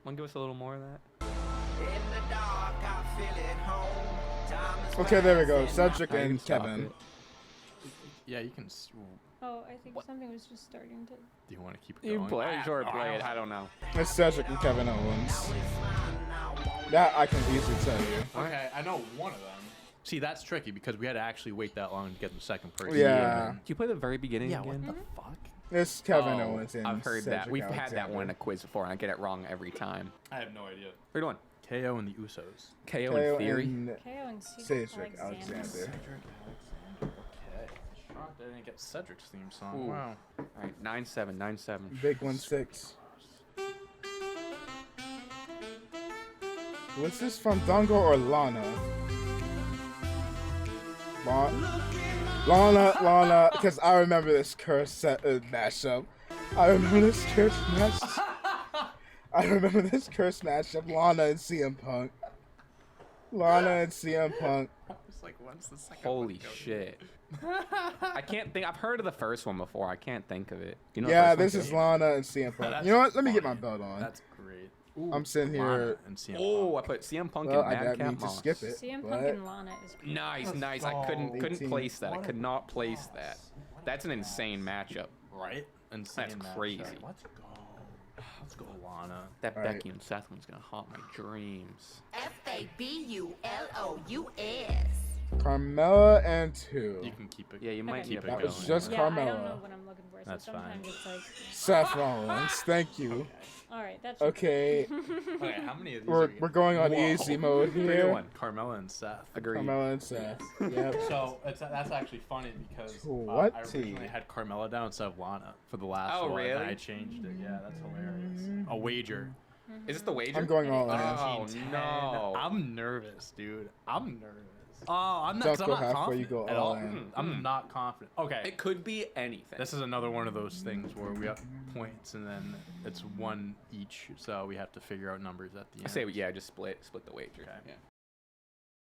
Want to give us a little more of that? Okay, there we go. Cedric You can and stop Kevin. it. Yeah, you can. Oh, I think something was just starting to. Do you want to keep it You going? play it or play it. I don't know. It's Cedric and Kevin Owens. That I can easily tell you. Okay, I know one of them. See, that's tricky because we had to actually wait that long to get the second person. Yeah. Can you play the very beginning Yeah, again? what the fuck? It's Kevin Oh, Owens and I've heard Cedric that. We've had that Alexander. one in a quiz before, and I get it wrong every time. I have no idea. What are you doing? KO and the Usos. KO, KO in theory. and KO and Cedric Alexander. Okay. Shocked I didn't get Cedric's theme song. Ooh. Wow. All right, 9-7, 9-7. Big 1-6. Was this Fandango or Lana? Lana, because I remember this curse matchup. I remember this curse matchup. Lana and CM Punk. I was like, when's the second Holy one shit. I can't think. I've heard of the first one before. I can't think of it. You know Yeah, the this first is one? Lana and CM Punk. That's You know what? Let me get my funny. belt on. That's great. Ooh, I'm sitting Lana here. and CM Oh, I Punk. put CM Punk Well, and I didn't Madcap mean to Moss. skip it. CM but- Punk and Lana is great. Nice. I couldn't 18. place that. I could not place that. That's an insane matchup. Right? Insane That's matchup. crazy. Let's go. Let's go, Lana. That All right. Becky and Seth one's gonna haunt my dreams. F-A-B-U-L-O-U-S. Carmella and 2. You can keep it. Yeah, you might Okay. keep it That going. was just Yeah, I don't Carmella. know what I'm looking for, so That's fine. sometimes it's like, Seth Rollins. Thank you. all right, that's Okay, Okay, how many of these we're going on Whoa. easy mode 3 to here. 1. Carmella and Seth. Agreed. Carmella and Seth. Yep. So that's actually funny because What I tea? originally had Carmella down instead of Lana for the last Oh, one. And really? I changed it. Yeah, that's hilarious. A wager. Is this the wager? I'm going all in. Oh, 19-10. no. I'm nervous, dude. I'm nervous. Oh, I'm not. Don't 'cause go I'm not halfway, confident you go at all all. in. I'm not confident. Okay. It could be anything. This is another one of those things where we have points and then it's one each, so we have to figure out numbers at the I end. say, yeah, just split the wager. Okay. Yeah.